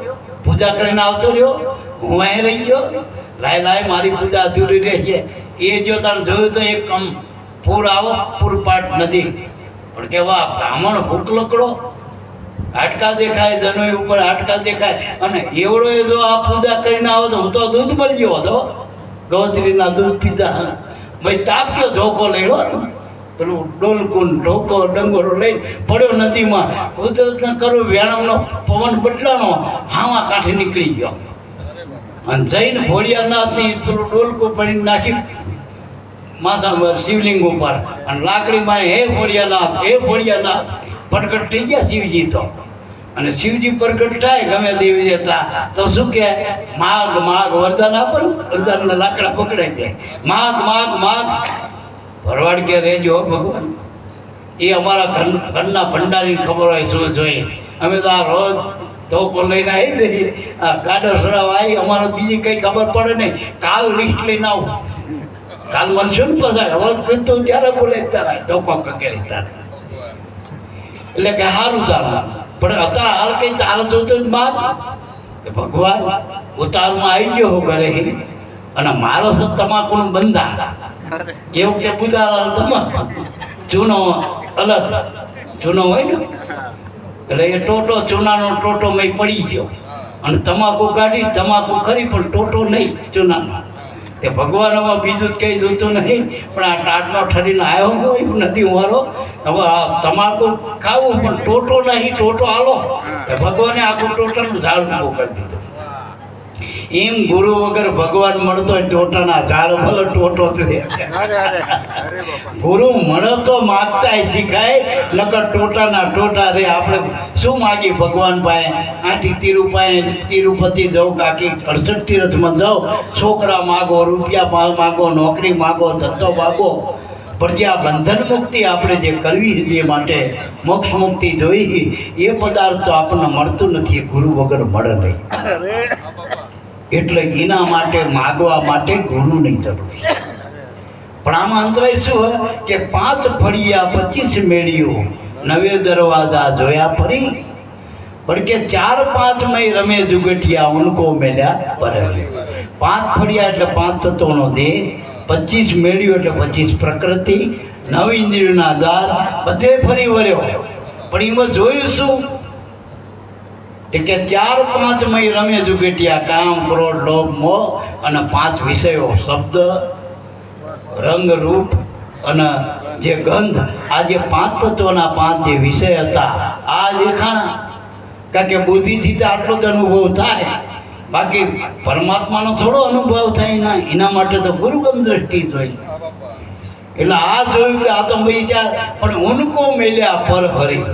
પૂજા કરીને આવતો રહ્યો. હું અહીં રહી ગયો, લાય મારી પૂજા અધૂરી રહે છે. એ જો તારે જોયું તો એક પૂર આવો, પૂરપાટ નદી. પણ કે વાહ બ્રાહ્મણ ભૂખ લકડો, હાડકા દેખાય, જનોઈ ઉપર હાડકા દેખાય. અને એવડો એ જો આ પૂજા કરીને આવો તો હું તો દૂધ મળી ગયો હતો, ગૌત્રીના દૂધ પીધા. ભાઈ તાપ કયો ધોકો લેડો, પેલું ડોલકુન ઢોકો ડંગોરો લઈને પડ્યો નદીમાં. કુદરતને કરું વેણમનો પવન બદલાનો, હાવા કાંઠે નીકળી ગયો. અને જઈને ભોળિયાનાથની પેલું ડોલકું પડીને નાખી માથા શિવલિંગ ઉપર, અને લાકડી મારી હે ભોળિયાનાથ, હે ભોળિયાનાથ. પ્રગટ થઈ ગયા શિવજી તો. અને શિવજી પ્રગટ થાય ગમે દેવી દેવતા તો શું કહે? માગ માગ વરદાન આપે ને, વરદાનના લાકડા પકડાઈ જાય. માગ માગ માગ. ભરવાડ કે રેજો ભગવાન, એ અમારા ઘરના ભંડારીને ખબર હોય શું જોઈએ. અમે તો આ રોજ ધોકો લઈને આવી જઈએ, આ ગાડો સડાવવા આવી, અમારે બીજી કંઈ ખબર પડે નહીં. કાલ લિસ્ટ લઈને આવું, કાલ મનશો ને પસાર હવે તું ત્યારે બોલે તારા ધોકો કકેરી તારે. એટલે કે સારું તારા, પણ અત્યારે હાલ કઈ તારે જોતું જ માગ ભગવાન ઉતારમાં આવી ગયો હો ઘરે. અને મારો સત તમાકુનું બંધા એ વખતે બુધાલાલ તમાકુ ચૂનો અલગ ચૂનો હોય ને, એટલે એ ટોટો ચૂનાનો ટોટો મેં પડી ગયો. અને તમાકુ કાઢી, તમાકુ ખરી પણ ટોટો નહીં ચૂનાનો. તે ભગવાનમાં બીજું જ કંઈ જોતું નહીં, પણ આ ટાટનો ઠરીને આવ્યો હોય નથી મારો, હવે આ તમાકુ ખાવું પણ ટોટો નહીં, ટોટો હાલો. ભગવાને આખું ટોટાનું ઝાડ ઊભું કરી દીધું. એમ ગુરુ વગર ભગવાન મળતો હોય ટોટાના ઝાડ ભલે ટોટો જ રહે. ગુરુ મળે તો માગતા શીખાય, નકર ટોટાના ટોટા રે. આપણે શું માગીએ ભગવાન પાસે? આથી તિરુપતિ જાઉં, કાકી 68 તીર્થમાં જાઓ, છોકરા માગો, રૂપિયા માગો, નોકરી માગો, ધંધો માગો, પણ જે આ બંધન મુક્તિ આપણે જે કરવી જે માટે મોક્ષ મુક્તિ જોઈ, એ પદાર્થ તો આપણને મળતું નથી, ગુરુ વગર મળે નહીં. એટલે એના માટે માગવા માટે ગુરુની જરૂર છે. પણ આમાં અંતરાય શું હોય કે 5 ફળિયા 25 મેળીઓ, 9 દરવાજા જોયા ફરી, પણ કે 4-5 મય રમે જુગટિયા ઉनको મેલ્યા પર. 5 ફળિયા એટલે 5 તત્વોનો દેહ, 25 મેળીઓ એટલે 25 પ્રકૃતિ, 9 ઇન્દ્રિયોના દ્વાર, બધે ફરી વર્યો. પણ એમાં જોયું શું કે 4-5 મય રમે જુગટિયા, કામ, ક્રોધ, લોભ, મોહ અને 5 વિષયો, શબ્દ, રંગ, રૂપ અને જે ગંધ. આ જે 5 તત્વના 5 જે વિષય હતા, આ દેખાણા. કારણ કે બુદ્ધિથી તો આટલો જ અનુભવ થાય, બાકી પરમાત્માનો થોડો અનુભવ થાય ના. એના માટે તો ગુરુગમ દ્રષ્ટિ જોઈ. એટલે આ જોયું કે આ તો વિચાર, પણ ઉनको મેલ્યા પર હરી,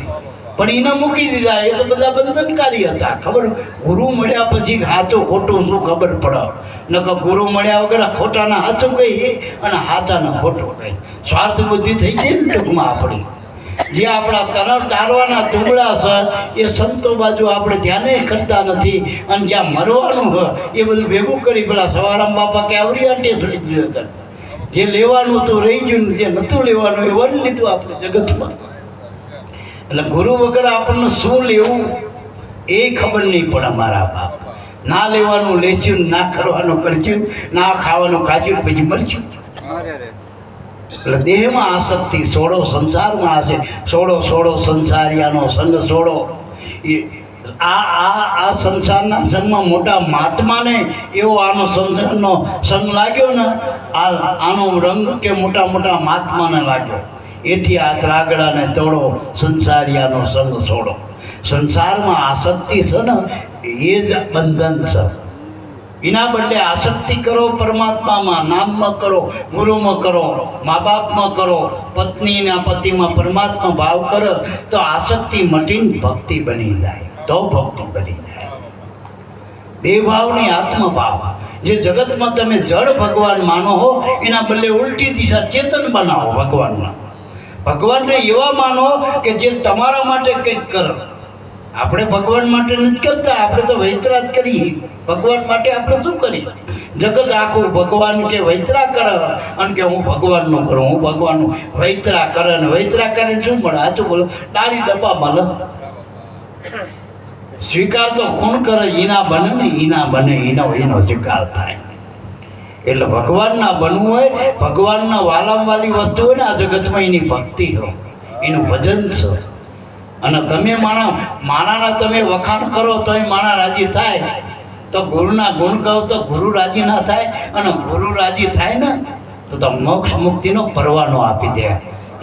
પણ એને મૂકી દીધા. એ તો બધા બંધનકારી હતા. ખબર, ગુરુ મળ્યા પછી સાચું ખોટું શું ખબર પડે? નકર ગુરુ મળ્યા વગર ખોટાના સાચું કહીએ અને સાચાના ખોટું કહીએ. સ્વાર્થ બુદ્ધિ થઈ જાય ને ટૂંકમાં આપણી. જે આપણા તરફ તારવાના તુંબડા છે એ સંતો બાજુ આપણે ધ્યાને કરતા નથી, અને જ્યાં મરવાનું હોય એ બધું ભેગું કરી પેલા સવારામ બાપા કે આવરી આંટે થઈ ગયું. જે લેવાનું તો રહી ગયું, જે નહોતું લેવાનું એ વન લીધું આપણે જગતમાં. એટલે ગુરુ વગર આપણને શું લેવું એ ખબર નહીં પડે. મારા બાપ ના લેવાનું લેશું, ના કરવાનું કરશું, ના ખાવાનું ખાજ્યું, પછી મરશું. એટલે દેહમાં આસક્તિ છોડો, સંસારમાં હશે છોડો, સંસારિયાનો સંગ છોડો. એ આ સંસારના સંગમાં મોટા મહાત્માને એવો આનો સંસારનો સંગ લાગ્યો ને, આનો રંગ કે મોટા મહાત્માને લાગ્યો. એથી આ ત્રાગડાને તોડો, સંસારિયાનો સંગ છોડો. સંસારમાં આસક્તિ છે ને એ જ બંધન છે. એના બદલે આસક્તિ કરો પરમાત્મામાં, નામમાં કરો, ગુરુમાં કરો, મા બાપમાં કરો, પત્નીના પતિમાં પરમાત્મા ભાવ કરો, તો આસક્તિ મટીને ભક્તિ બની જાય. તો ભક્તિ બની જાય દેવભાવની આત્મભાવ. જે જગતમાં તમે જળ ભગવાન માનો હો, એના બદલે ઉલટી દિશા ચેતન બનાવો ભગવાનમાં. ભગવાનને એવા માનો કે જે તમારા માટે કંઈક કરે. આપણે ભગવાન માટે નથી કરતા, આપણે તો વૈતરા જ કરીએ. ભગવાન માટે આપણે શું કરીએ? જગત આખું ભગવાન કે વૈતરા કરે, અને કે હું ભગવાનનું કરું, હું ભગવાનનું. વૈતરા કરે ને વૈતરા કરીને શું મળે? સાચું બોલો, ડાળી દબા મળે. સ્વીકાર તો કોણ કરે? એના બને ને, એના બને, એનો સ્વીકાર થાય. એટલે ભગવાનના બનવું હોય, ભગવાનના વાલામવાલી વસ્તુ હોય ને આ જગતમાં, એની ભક્તિ હોય, એનું ભજન છે. અને ગમે માણાના તમે વખાણ કરો તો એ માણા રાજી થાય. તો ગુરુના ગુણ કહો તો ગુરુ રાજી ના થાય, અને ગુરુ રાજી થાય ને તો મોક્ષ મુક્તિનો પરવાનો આપી દે.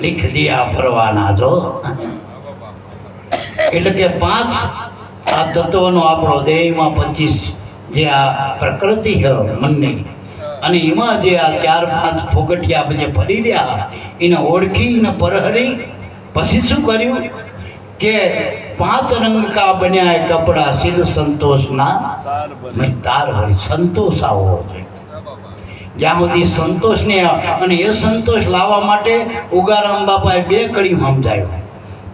લીખ દિયા પરવાના જો. એટલે કે 5 આ તત્વનો આપણો દેહમાં 25 જે આ પ્રકૃતિ છે મનની, અને એમાં જે આ 4-5 ફોગટિયા બધે ફરી રહ્યા, એને ઓળખીને પરહરી પછી શું કર્યું કે 5 રંગ કા બન્યા કપડા, શીલ સંતોષના તાર ભરી. સંતોષ આવવો જોઈએ. જ્યાં સુધી સંતોષ ને, અને એ સંતોષ લાવવા માટે ઉગારામ બાપાએ 2 કડી સમજાયું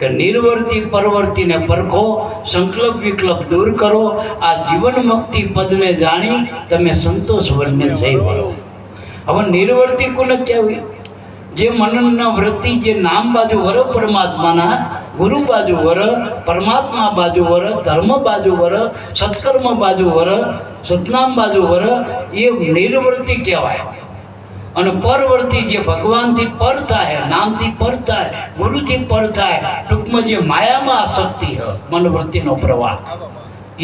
કે નિર્વર્તી પરવર્તીને પરખો, સંકલ્પ વિકલ્પ દૂર કરો, આ જીવન મુક્તિ પદને જાણી તમે સંતોષ વરને જઈ વળો. હવે નિર્વર્તી કોને કહેવી? જે મનનના વૃત્તિ, જે નામ બાજુ વર પરમાત્માના, ગુરુ બાજુ વર, પરમાત્મા બાજુ વર, ધર્મ બાજુ વર, સત્કર્મ બાજુ વર, સતનામ બાજુ વર, એ નિર્વૃત્તિ કહેવાય. અને પરવર્તી જે ભગવાનથી પર થાય, નામથી પર થાય, ગુરુથી પર થાય, ટૂંકમાં જે માયામાં આસક્તિ હોય, મનવૃત્તિનો પ્રવાહ,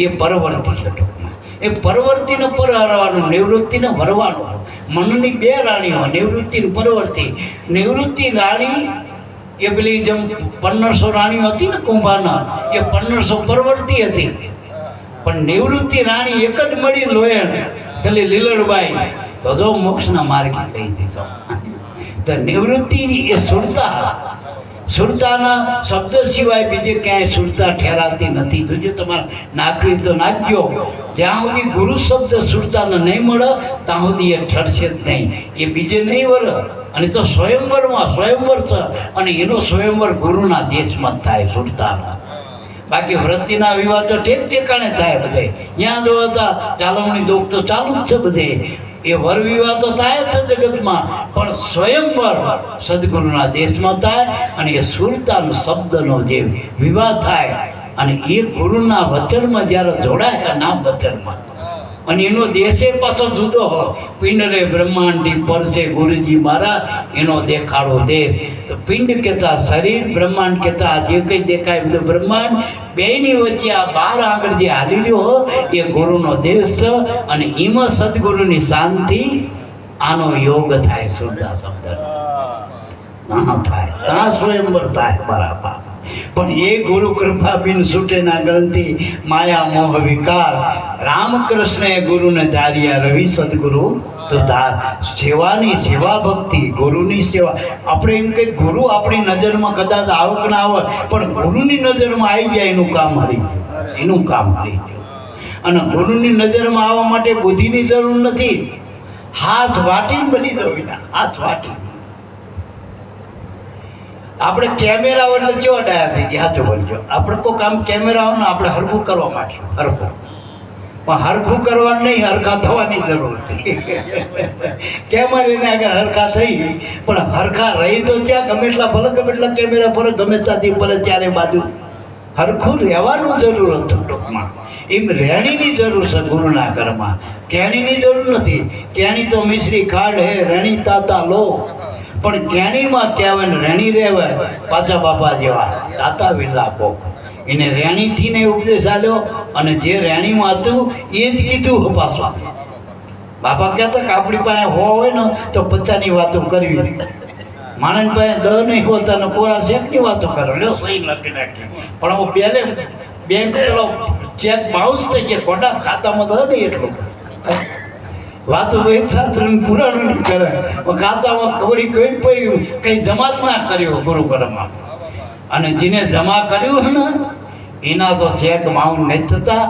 એ પરવર્તી છે. ટૂંકમાં એ પરવર્તીને પર હરવાનું, નિવૃત્તિને વરવાનું. મનની બે રાણીઓ, નિવૃત્તિ અને પરવર્તી. નિવૃત્તિ રાણી એ પેલી જેમ 1500 રાણીઓ હતી ને કુંભાના, એ 1500 પરવર્તી હતી. પણ નિવૃત્તિ રાણી એક જ મળી લોયણ, પેલી લીલડબાઈ, તો જો મોક્ષના માર્ગે લઈ દીધો. તો નિવૃત્તિ એ સુરતા, સુરતાના શબ્દ સિવાય બીજે ક્યાંય સુરતા ઠેરાતી નથી. જોજો તમારે નાખવી તો નાખજો. જ્યાં સુધી ગુરુ શબ્દ સુરતાને નહીં મળે ત્યાં સુધી એ ઠરશે જ નહીં, એ બીજે નહીં વળે. અને તો સ્વયંવરમાં સ્વયંવર છે, અને એનો સ્વયંવર ગુરુના દેશમાં જ થાય, સુરતાના. બાકી વૃત્તિના વિવાહ તો ઠેક ઠેકાણે થાય બધે. ત્યાં જો હતા ચાલવણી દુઃખ તો ચાલુ જ છે બધે. એ વર વિવાહ તો થાય છે જગતમાં, પણ સ્વયંવર સદગુરુના દેશમાં થાય. અને એ સુરતાનો શબ્દનો જે વિવાહ થાય, અને એ ગુરુના વચનમાં જ્યારે જોડાય, નામ વચનમાં, અને એનો દેશે પાછો જુદો હોય. પિંડ રે બ્રહ્માંડી પરસે ગુરુજી મારા, એનો દેખાડો દેશ. તો પિંડ કહેતા શરીર, બ્રહ્માંડ કહેતા જે કંઈ દેખાય બધું બ્રહ્માંડ. બેની વચ્ચે આ 12 આગળ જે હાલી રહ્યો એ ગુરુનો દેશ છે. અને એમાં સદગુરુની શાંતિ, આનો યોગ થાય. સુરતા શબ્દ થાય, ત્યાં સ્વયંવર થાય બરાબર. પણ એ ગુરુ કૃપા બિન છૂટે ના ગ્રંથિ, માયા મોહ વિકાર. રામકૃષ્ણ એ ગુરુને ધાર્યા, રવિ સદગુરુ તો ધાર. સેવાની સેવા ભક્તિ, ગુરુની સેવા. આપણે એમ કે ગુરુ આપણી નજરમાં કદાચ આવક ના આવે, પણ ગુરુની નજરમાં આવી જાય એનું કામ હરી ગયું, એનું કામ હરી ગયું. અને ગુરુની નજરમાં આવવા માટે બુદ્ધિની જરૂર નથી, હાથ વાટીને બની જવું. હાથ વાટી આપણે કેમેરા એટલે કેવા ડાયા થઈ ગયા, સાચું બોલજો. આપણે કોઈ કામ કેમેરાઓને આપણે હરખું કરવા માંડ્યું, હરખું. પણ હરખું કરવાનું નહીં, હરખા થવાની જરૂર હતી. કેમેરાને આગળ હરખા થઈ, પણ હરખા રહી તો ત્યાં ગમે એટલા ભલે ગમે એટલા કેમેરા પર ગમે ત્યાંથી પડે ચારે બાજુ હરખું રહેવાનું જરૂર હતું. ટૂંકમાં એમ રહેણીની જરૂર છે ગુરુના ઘરમાં, કેણીની જરૂર નથી. કેણી તો મિશ્રી ખાડ હે, રેણી તાતા લો. પણ કેણીમાં કહેવાય ને રેણી રહેવાય પાછા બાપા જેવા તાતા વિલા કોક. એને રેણીથી ને ઉપદેશ આલ્યો, અને જે રેણીમાં હતું એ જ કીધું પાછા. બાપા કહેતા કે આપણી પાસે હોય ને તો 50ની વાતો કરવી, માણસ પાસે 10 નહીં હોતા ને કોરા ચેકની વાતો કરો, લ્યો સહી લખી નાખી. પણ હું પહેલે બેંક પેલો ચેક બાઉન્સ થઈ છે, ખોટા ખાતામાં તો નહીં એટલું વાતો વેદશાસ્ત્ર પુરાણો નહીં કરે. ખાતામાં કવડી કઈ જમા જ ના કર્યો ગુરુ ઘરમાં. અને જેને જમા કર્યું ને એના તો ચેક માઉન્ટ નહીં થતા.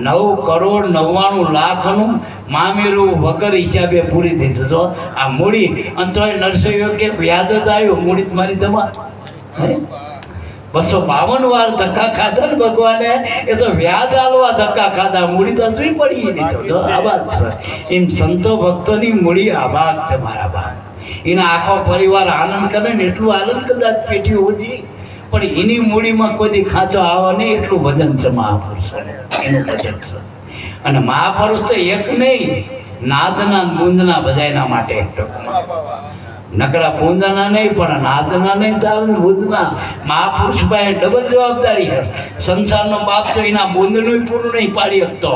9,99,00,000નું મામેરું વગર હિસાબે પૂરી દીધું તો આ મૂડી. અને તોય નરસૈયો કે વ્યાજ જ આવ્યું, મૂડી જ મારી જમા. 252 વાર ધક્કા ખાધા ને ભગવાને, એ તો વ્યાજ આલવા ધક્કા ખાધા, મૂડી તો જોઈ પડી દીધો. આભાર છે એમ સંતો ભક્તોની મૂડી આભાર છે મારા બાપ. એના આખો પરિવાર આનંદ કરે ને એટલું આનંદ કદાચ પેટી ઉધી, પણ એની મૂડીમાં કોઈ ખાંચો આવે નહીં એટલું ભજન છે મહાપુરુષ, એનું ભજન છે. અને મહાપુરુષ તો એક નહીં, નાદના બુંદના બધાના માટે એક ટૂંકમાં. નકરા બુંદના નહીં, પણ નાદના નહીં ચાલે ને બુંદના. મહાપુરુષ પાસે ડબલ જવાબદારી છે. સંસારનો બાપ તો એના બુંદનું પૂરું નહીં પાડી શકતો,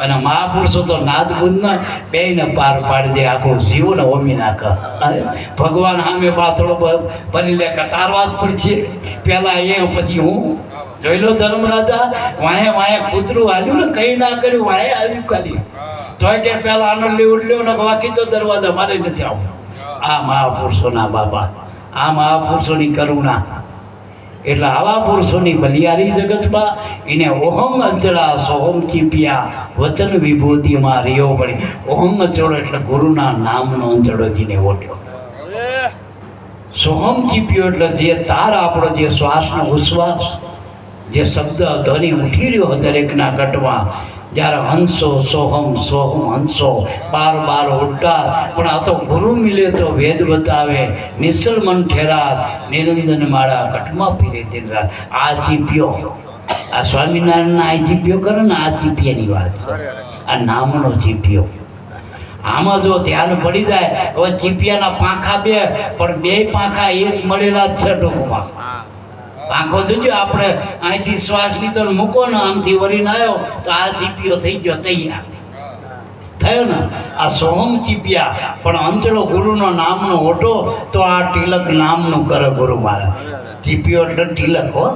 અને મહાપુરુષો તો નાદ બુંદના બેયને પાર પાડી દે, આખું જીવન હોમી નાખે. ભગવાન સામે બાથડો ભરી લે કે તારવા જ પડશે પહેલા એ પછી હું. જોઈ લો ધર્મરાજા, વાંહે વાંહે કૂતરું હાલ્યું ને, કંઈ ના કર્યું, વાંહે હાલ્યું ખાલી. તોય કે પહેલા આનો લેવું લ્યો ને વાંકી તો દરવાજા મારે નથી આવું. આ મહાપુરુષોના બાબા, આ મહાપુરુષોની કરુણા. એટલે આવા પુરુષોની બલિયારી જગતમાં એને ઓહમ અચળા સોહમ ચીપિયા વચન વિભૂતિમાં રહ્યો પડી. ઓહમ અચળો એટલે ગુરુના નામનો અંચળોજીને ઓઢ્યો. સોહમ ચીપ્યો એટલે જે તાર આપણો જે શ્વાસનો ઉશ્વાસ, જે શબ્દ ધ્વનિ ઉઠી રહ્યો દરેકના ઘટમાં, જ્યારે હંસો સોહમ સોહમ હંસો 12 ઉડતા. પણ આ તો ગુરુ મિલે તો વેદ બતાવે, નિશ્ચલ મન ઠેરાત નિરંજન માળા ઘટમાં ફીરે દિન રાત. આ ચીપ્યો, આ સ્વામિનારાયણના આ ચીપ્યો કરે ને, આ ચીપિયાની વાત છે. આ નામનો ચીપ્યો. આમાં જો ધ્યાન પડી જાય, હવે ચીપિયાના પાંખા 2, પણ 2 પાંખા એક મળેલા જ છે ટૂંકમાં. પાંખો જોજો, આપણે અહીંથી શ્વાસ લીધો મૂકો ને આમથી વળીને આવ્યો તો આ ચીપિયો થઈ ગયો તૈયાર. થયો ને આ સોહમ ચીપિયા પણ અંચળો ગુરુનો નામનો ઓટો તો આ તિલક નામનું કરે ગુરુ મહારાજ. ચીપિયો એટલે તિલક હો,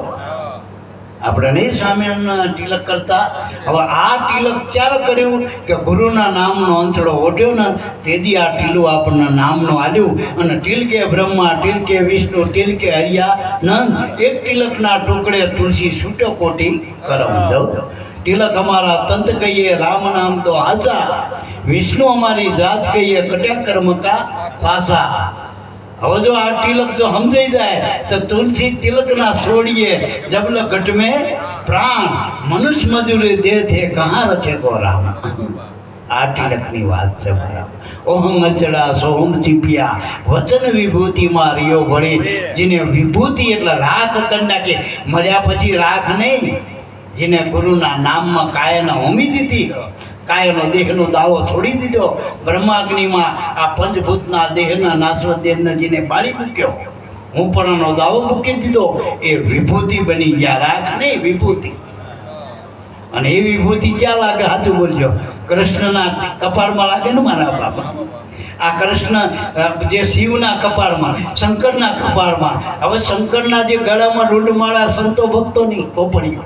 આપણે નહીં સ્વામિનારાયણ તિલક કરતા. હવે આ તિલક ક્યારે કર્યું કે ગુરુના નામનો અંચળો ઓઢ્યો ને તેથી આ ટીલું આપણને નામનું આલ્યું. અને તિલકે બ્રહ્મા, તિલકે વિષ્ણુ, તિલકે હરિયા નંદ, એક તિલકના ટુકડે તુલસી છૂટો કોટી કરમ જાઉં. તિલક અમારા તંત કહીએ રામ નામ તો હાચા, વિષ્ણુ અમારી જાત કહીએ કટ્યા કર્મ કા પાસા. હવે જો આ તિલક જો સમજાઈ જાય તો તુલસી તિલક ના છોડીએ જબલ ઘટ में प्राण, मनुष्य मजूरी दे थे कहाँ रखे को राम. આ તિલકની વાત છે બરાબર. ઓહમ અચડા સોહમ ચીપિયા વચન વિભૂતિમાં રિયો ભળી. જેને વિભૂતિ એટલે રાખ કરી નાખે, મર્યા પછી રાખ નહીં. જેને ગુરુના નામમાં કાયાને હોમી દીધી, કાયનો દેહનો દાવો છોડી દીધો, બ્રહ્માગ્નિમાં આ પંચભૂતના દેહના નાશવત દેહને જેને બાળી મૂક્યો, હું પણનો દાવો મૂકી દીધો, એ વિભૂતિ બની ગયા, રાખ નહીં વિભૂતિ. અને એ વિભૂતિ ક્યાં લાગે? સાચું બોલજો. કૃષ્ણના કપાળમાં લાગે ને મારા બાબા. આ કૃષ્ણ જે શિવના કપાળમાં, શંકરના કપાળમાં. હવે શંકરના જે ગળામાં રૂંઢમાળા સંતો ભક્તોની ખોપડીઓ,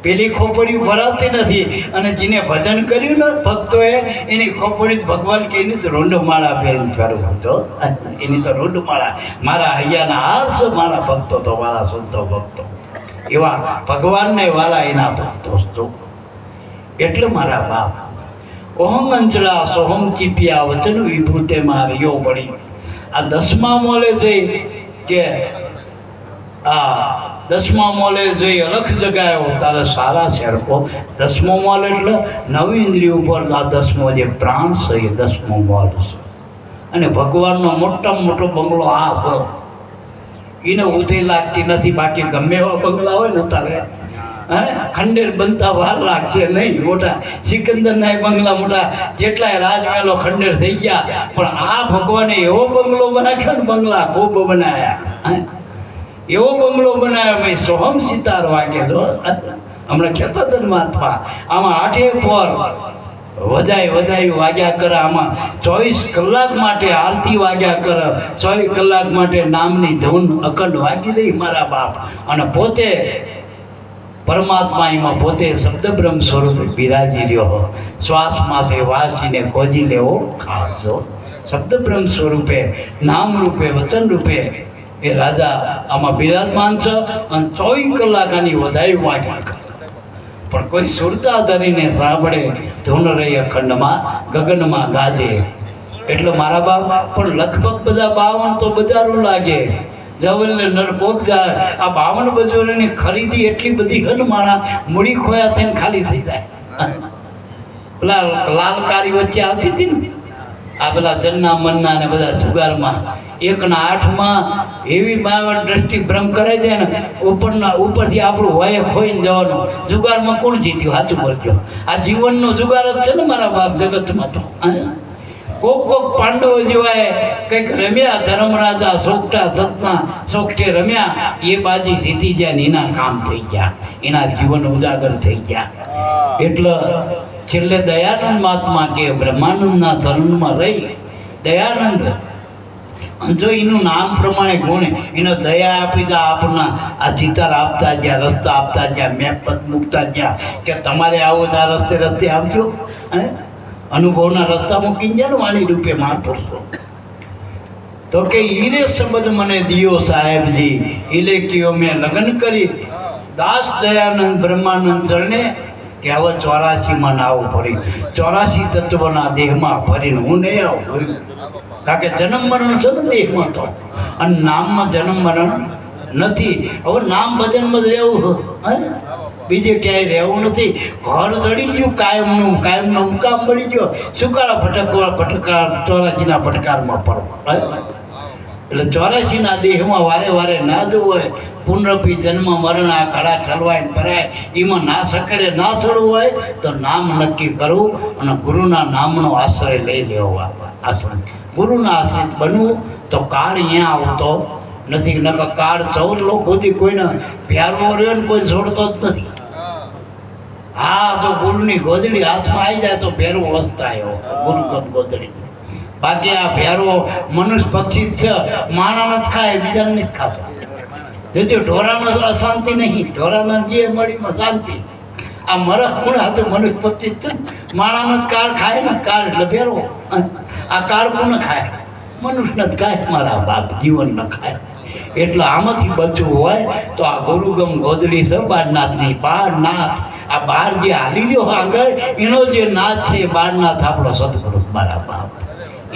પેલી ખોપડી ભરાતી નથી. અને જેને ભજન કર્યું ને ભક્તોએ, એની ખોપડી ભગવાન કે એની તો રૂંઢમાળા પહેરીને ફેરવું તો, એની તો રૂંઢમાળા. મારા હૈયાના હાર છે મારા ભક્તો તો, મારા સંતો ભક્તો એવા ભગવાનને વાલા એના ભક્તો. એટલે મારા બાપ ઓહમ અંચળા સોહમ ચીપિયા વચન વિભૂતે માં રિયો પડી. આ 10મા મોલે જઈ કે આ 10મા મોલે જઈ અલખ જગાયો તારે સારા શેરકો. 10મો મોલ એટલે નવી ઇન્દ્રિય ઉપર આ 10મો જે પ્રાણ છે એ 10મો મોલ છે. અને ભગવાનનો મોટામાં મોટો બંગલો આ છે. એને ઉધઈ લાગતી નથી. બાકી ગમે એવા બંગલા હોય ને તારે ખંડેર બનતા વાર લાગશે નહીં. મોટા સિકંદરના બંગલા મોટા જેટલાય રાજમહેલો ખંડેર થઈ ગયા, પણ આ ભગવાને એવો બંગલો બનાવ્યો ને, બંગલા ખૂબ બનાવ્યા. એવો બંગલો બનાવ્યો ભાઈ, સોહમ સિતાર વાગે. તો હમણાં કહેતા હતા મહાત્મા, આમાં 8 પર વધાઈ વાગ્યા કરે. આમાં 24 કલાક માટે આરતી વાગ્યા કરે, 24 કલાક માટે નામની ધૂન અખંડ વાગી રહી મારા બાપ. અને પોતે પરમાત્મા એમાં પોતે શબ્દ બ્રહ્મ સ્વરૂપે બિરાજી રહ્યો. શ્વાસમાં છે વાસીને ખોજી લેવો ખાજો. શબ્દ બ્રહ્મ સ્વરૂપે, નામ રૂપે, વચન રૂપે એ રાજા આમાં બિરાજમાન છે. અને 24 કલાક આની વધાઈ વાગ્યા કરે. પણ કોઈ સુરતા ધરીને સાંભળે ધૂન રહી અખંડમાં, ગગનમાં ગાજે. એટલે મારા બાપ પણ લગભગ બધા 52 તો બજારો લાગે. જવલને નરકોક જાય. આ 52 બજારોની ખરીદી એટલી બધી હન મારા મૂડી ખોયા થઈને ખાલી થઈ જાય. પેલા લાલકારી વચ્ચે આવતી હતી ને, આ પેલા જન્ના મન્ના ને બધા જુગારમાં 1/8માં એવી બાવન દ્રષ્ટિ ભ્રમ કરાઈ દે ને, ઉપરથી આપણું હોય ખોઈને જવાનું. જુગારમાં કોણ જીત્યું? સાચું બોલજો. આ જીવનનો જુગાર જ છે ને મારા બાપ જગતમાં. તો કોક પાંડવો જેવાય કંઈક રમ્યા, ધર્મરાજા સોગટા સતના સોગઠે રમ્યા, એ બાજી જીતી ગયા ને એના કામ થઈ ગયા, એના જીવન ઉજાગર થઈ ગયા. એટલે છેલ્લે દયાનંદ મહાત્મા કે બ્રહ્માનંદના ચરણમાં રહી દયાનંદ જો એનું નામ પ્રમાણે ગુણે એને દયા આપી દા. આપણને આ ચિતાર આપતા ગયા, રસ્તા આપતા ગયા, મેપ પદ મૂકતા ગયા કે તમારે આવો તો આ રસ્તે રસ્તે આવજો. અનુભવના રસ્તા મૂકીને જાય ને વાણી રૂપે મહાપુરુષો. તો કે હીરે સંબંધ મને દિયો સાહેબજી, ઈલે કયો મેં લગ્ન કરી દાસ દયાનંદ બ્રહ્માનંદ ચરણે કે હવે 84માં નાવું પડી. 84 તત્વના દેહમાં ફરીને હું નહીં આવું. કારણ કે જન્મ મરણ છે ને દેહમાં તો, અને નામમાં જન્મ મરણ નથી. હવે નામ ભજનમાં જ રહેવું, બીજે ક્યાંય રહેવું નથી. ઘર જડી ગયું કાયમનો મુકામ મળી ગયો. સુકારા ફટકરા 84ના ફટકારમાં પડવા. એટલે 84ના દેહમાં વારે વારે ના જવું હોય. પુનરપી જન્મ મરણ આ ઘડા ઠલવાય ભરાય, એમાં ના સકરે ના ચડવું હોય તો નામ નક્કી કરવું અને ગુરુના નામનો આશ્રય લઈ લેવો. આશ્રય ગુરુના આશ્રિત બનવું તો કાળ અહીંયા આવતો નથી. નકર કાળ 14 લોકોથી કોઈને પ્યારવો રહ્યો ને કોઈ છોડતો જ નથી. હા તો ગુરુની ગોદડી હાથમાં આવી જાય તો ભેરો વસ્તાયો ગુરુગમ ગોદડી. બાકી આ ભેરો મનુષ્ય પક્ષી જ છે, માણસ જ ખાય, બીજાને નથી ખાતો. જોજો ઢોરાનો અશાંતિ નહીં, ઢોરાના જે મળીમાં શાંતિ. આ મરખ કોણ હતું? મનુષ્ય પક્ષી જ છે. માણસ જ કાળ ખાય ને, કાળ એટલે ભેરો. આ કાળ કોને ખાય? મનુષ્યને જ ખાય, મારા બાપ જીવન ન ખાય. એટલે આમાંથી બચવું હોય તો આ ગુરુગમ ગોદડી છે બારનાથની. બારનાથ આ બાર જે હાલી રહ્યો આગળ એનો જે નાથ છે બારનાથ આપણો સદગુરુ મારા બાપ.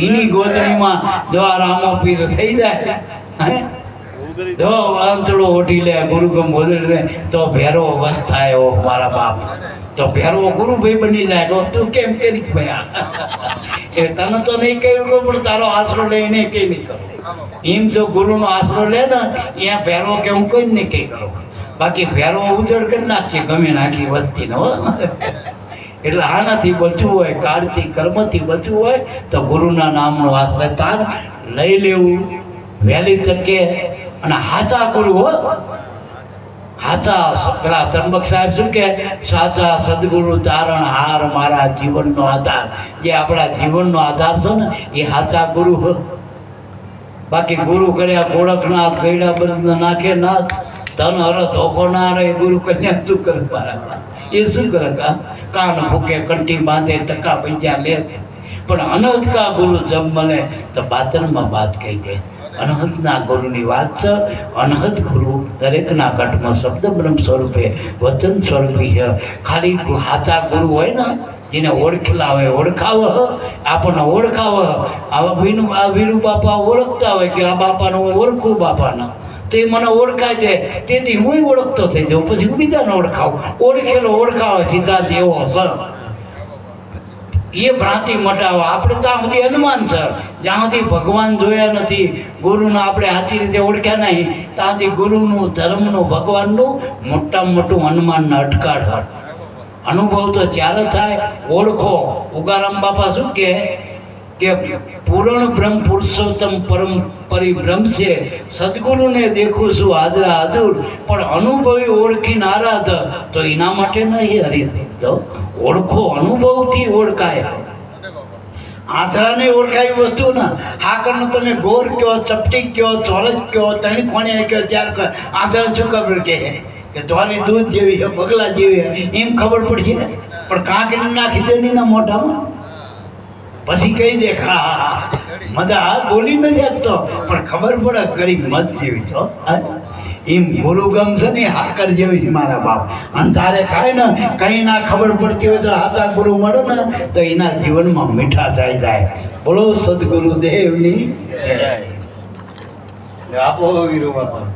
એની ગોદડીમાં જો આ રામો પીર થઈ જાય, હે જો વાંચડો ઓઢી લે ગુરુગમ ગોદડી લે તો ભેરો વસ થાય મારા બાપ. તો ભેરો ગુરુભાઈ બની જાય તો તું કેમ કરી ભયા? એ તને તો નહીં કહ્યું પણ તારો આશરો લઈને કઈ નહીં કરો. એમ જો ગુરુનો આશરો લે ને અહીંયા ભેરો કે હું કોઈ નહીં કઈ કરો. બાકી ભેરો ઉજળ કરી નાખશે ગમે નાખી વસ્તી નો. એટલે આનાથી બચવું હોય, કાળથી કર્મથી બચવું હોય તો ગુરુના નામનો આશ્રય તાર લઈ લેવું વહેલી તકે. અને હાચા ગુરુ હો, હાચા પેલા ત્રંબક સાહેબ શું કે સાચા સદગુરુ તારણ હાર મારા જીવનનો આધાર. જે આપણા જીવનનો આધાર છે ને એ હાચા ગુરુ હો. બાકી ગુરુ કર્યા ગોળખનાથ ગયડા બંધ નાખે નાથ ધન હર ધોખો ના રહે. ગુરુ કન્યા શું કરે મારા? એ શું કરે? કાન ફૂકે, કંઠી બાંધે, ટકા પૈસા લે. પણ અનહદ કા ગુરુ જબ મળે તો બાતનમાં બાત કહી દે. અનહદના ગુરુની વાત છે. અનહદ ગુરુ દરેકના ઘટમાં શબ્દ બ્રહ્મ સ્વરૂપે વચન સ્વરૂપી છે. ખાલી હાચા ગુરુ હોય ને જેને ઓળખેલા હોય, ઓળખાવ આપણને ઓળખાવ. આ વીરુ બાપા ઓળખતા હોય કે આ બાપાને હું ઓળખું બાપાને, તો એ મને ઓળખાય છે તેથી હું ઓળખતો થઈ જાઉં. પછી હું બીજાને ઓળખાવું. ઓળખેલો ઓળખાવો સિદ્ધાંત એવો છે. એ ભ્રાંતિ મટાવો. આપણે ત્યાં સુધી અનુમાન છે, જ્યાં સુધી ભગવાન જોયા નથી, ગુરુને આપણે સાચી રીતે ઓળખ્યા નહીં, ત્યાં સુધી ગુરુનું, ધર્મનું, ભગવાનનું મોટામાં મોટું અનુમાનને અટકાળ. અનુભવ તો ત્યારે થાય ઓળખો. ઉગારામ બાપા શું કે પૂર્ણ બ્રહ્મ પુરુષોત્તમ પરમ પરિબ્રહ્મ છે. સદગુરુને દેખું છું હાજરા હાજર, પણ અનુભવી ઓળખી નારાધ તો એના માટે નહીં હરી. ઓળખો, અનુભવથી ઓળખાય. આંધળાને ઓળખાય વસ્તુ ના. હાકરનો તમે ગોર કયો, ચપટી કયો, ચોરસ કયો, ત્રણ કોણે કયો, ચાર કયો, આંધળા શું ખબર કે ધોરી દૂધ જેવી છે, બગલા જેવી છે, એમ ખબર પડશે. પણ કાંકરી નાખી દે ના મોઢામાં, પછી કહી દે ખા મજા બોલી નથી શકતો, પણ ખબર પડે ગરીબ મત જેવી છો. એમ ગુરુગમ છે ને હાકર જેવી છે મારા બાપ. અને તારે કાંઈ ને કંઈ ના ખબર પડતી હોય તો હાથા ગુરુ મળે ને તો એના જીવનમાં મીઠાશ આવી જાય. બોલો સદગુરુદેવની જય. આપો વીરુ બાપા.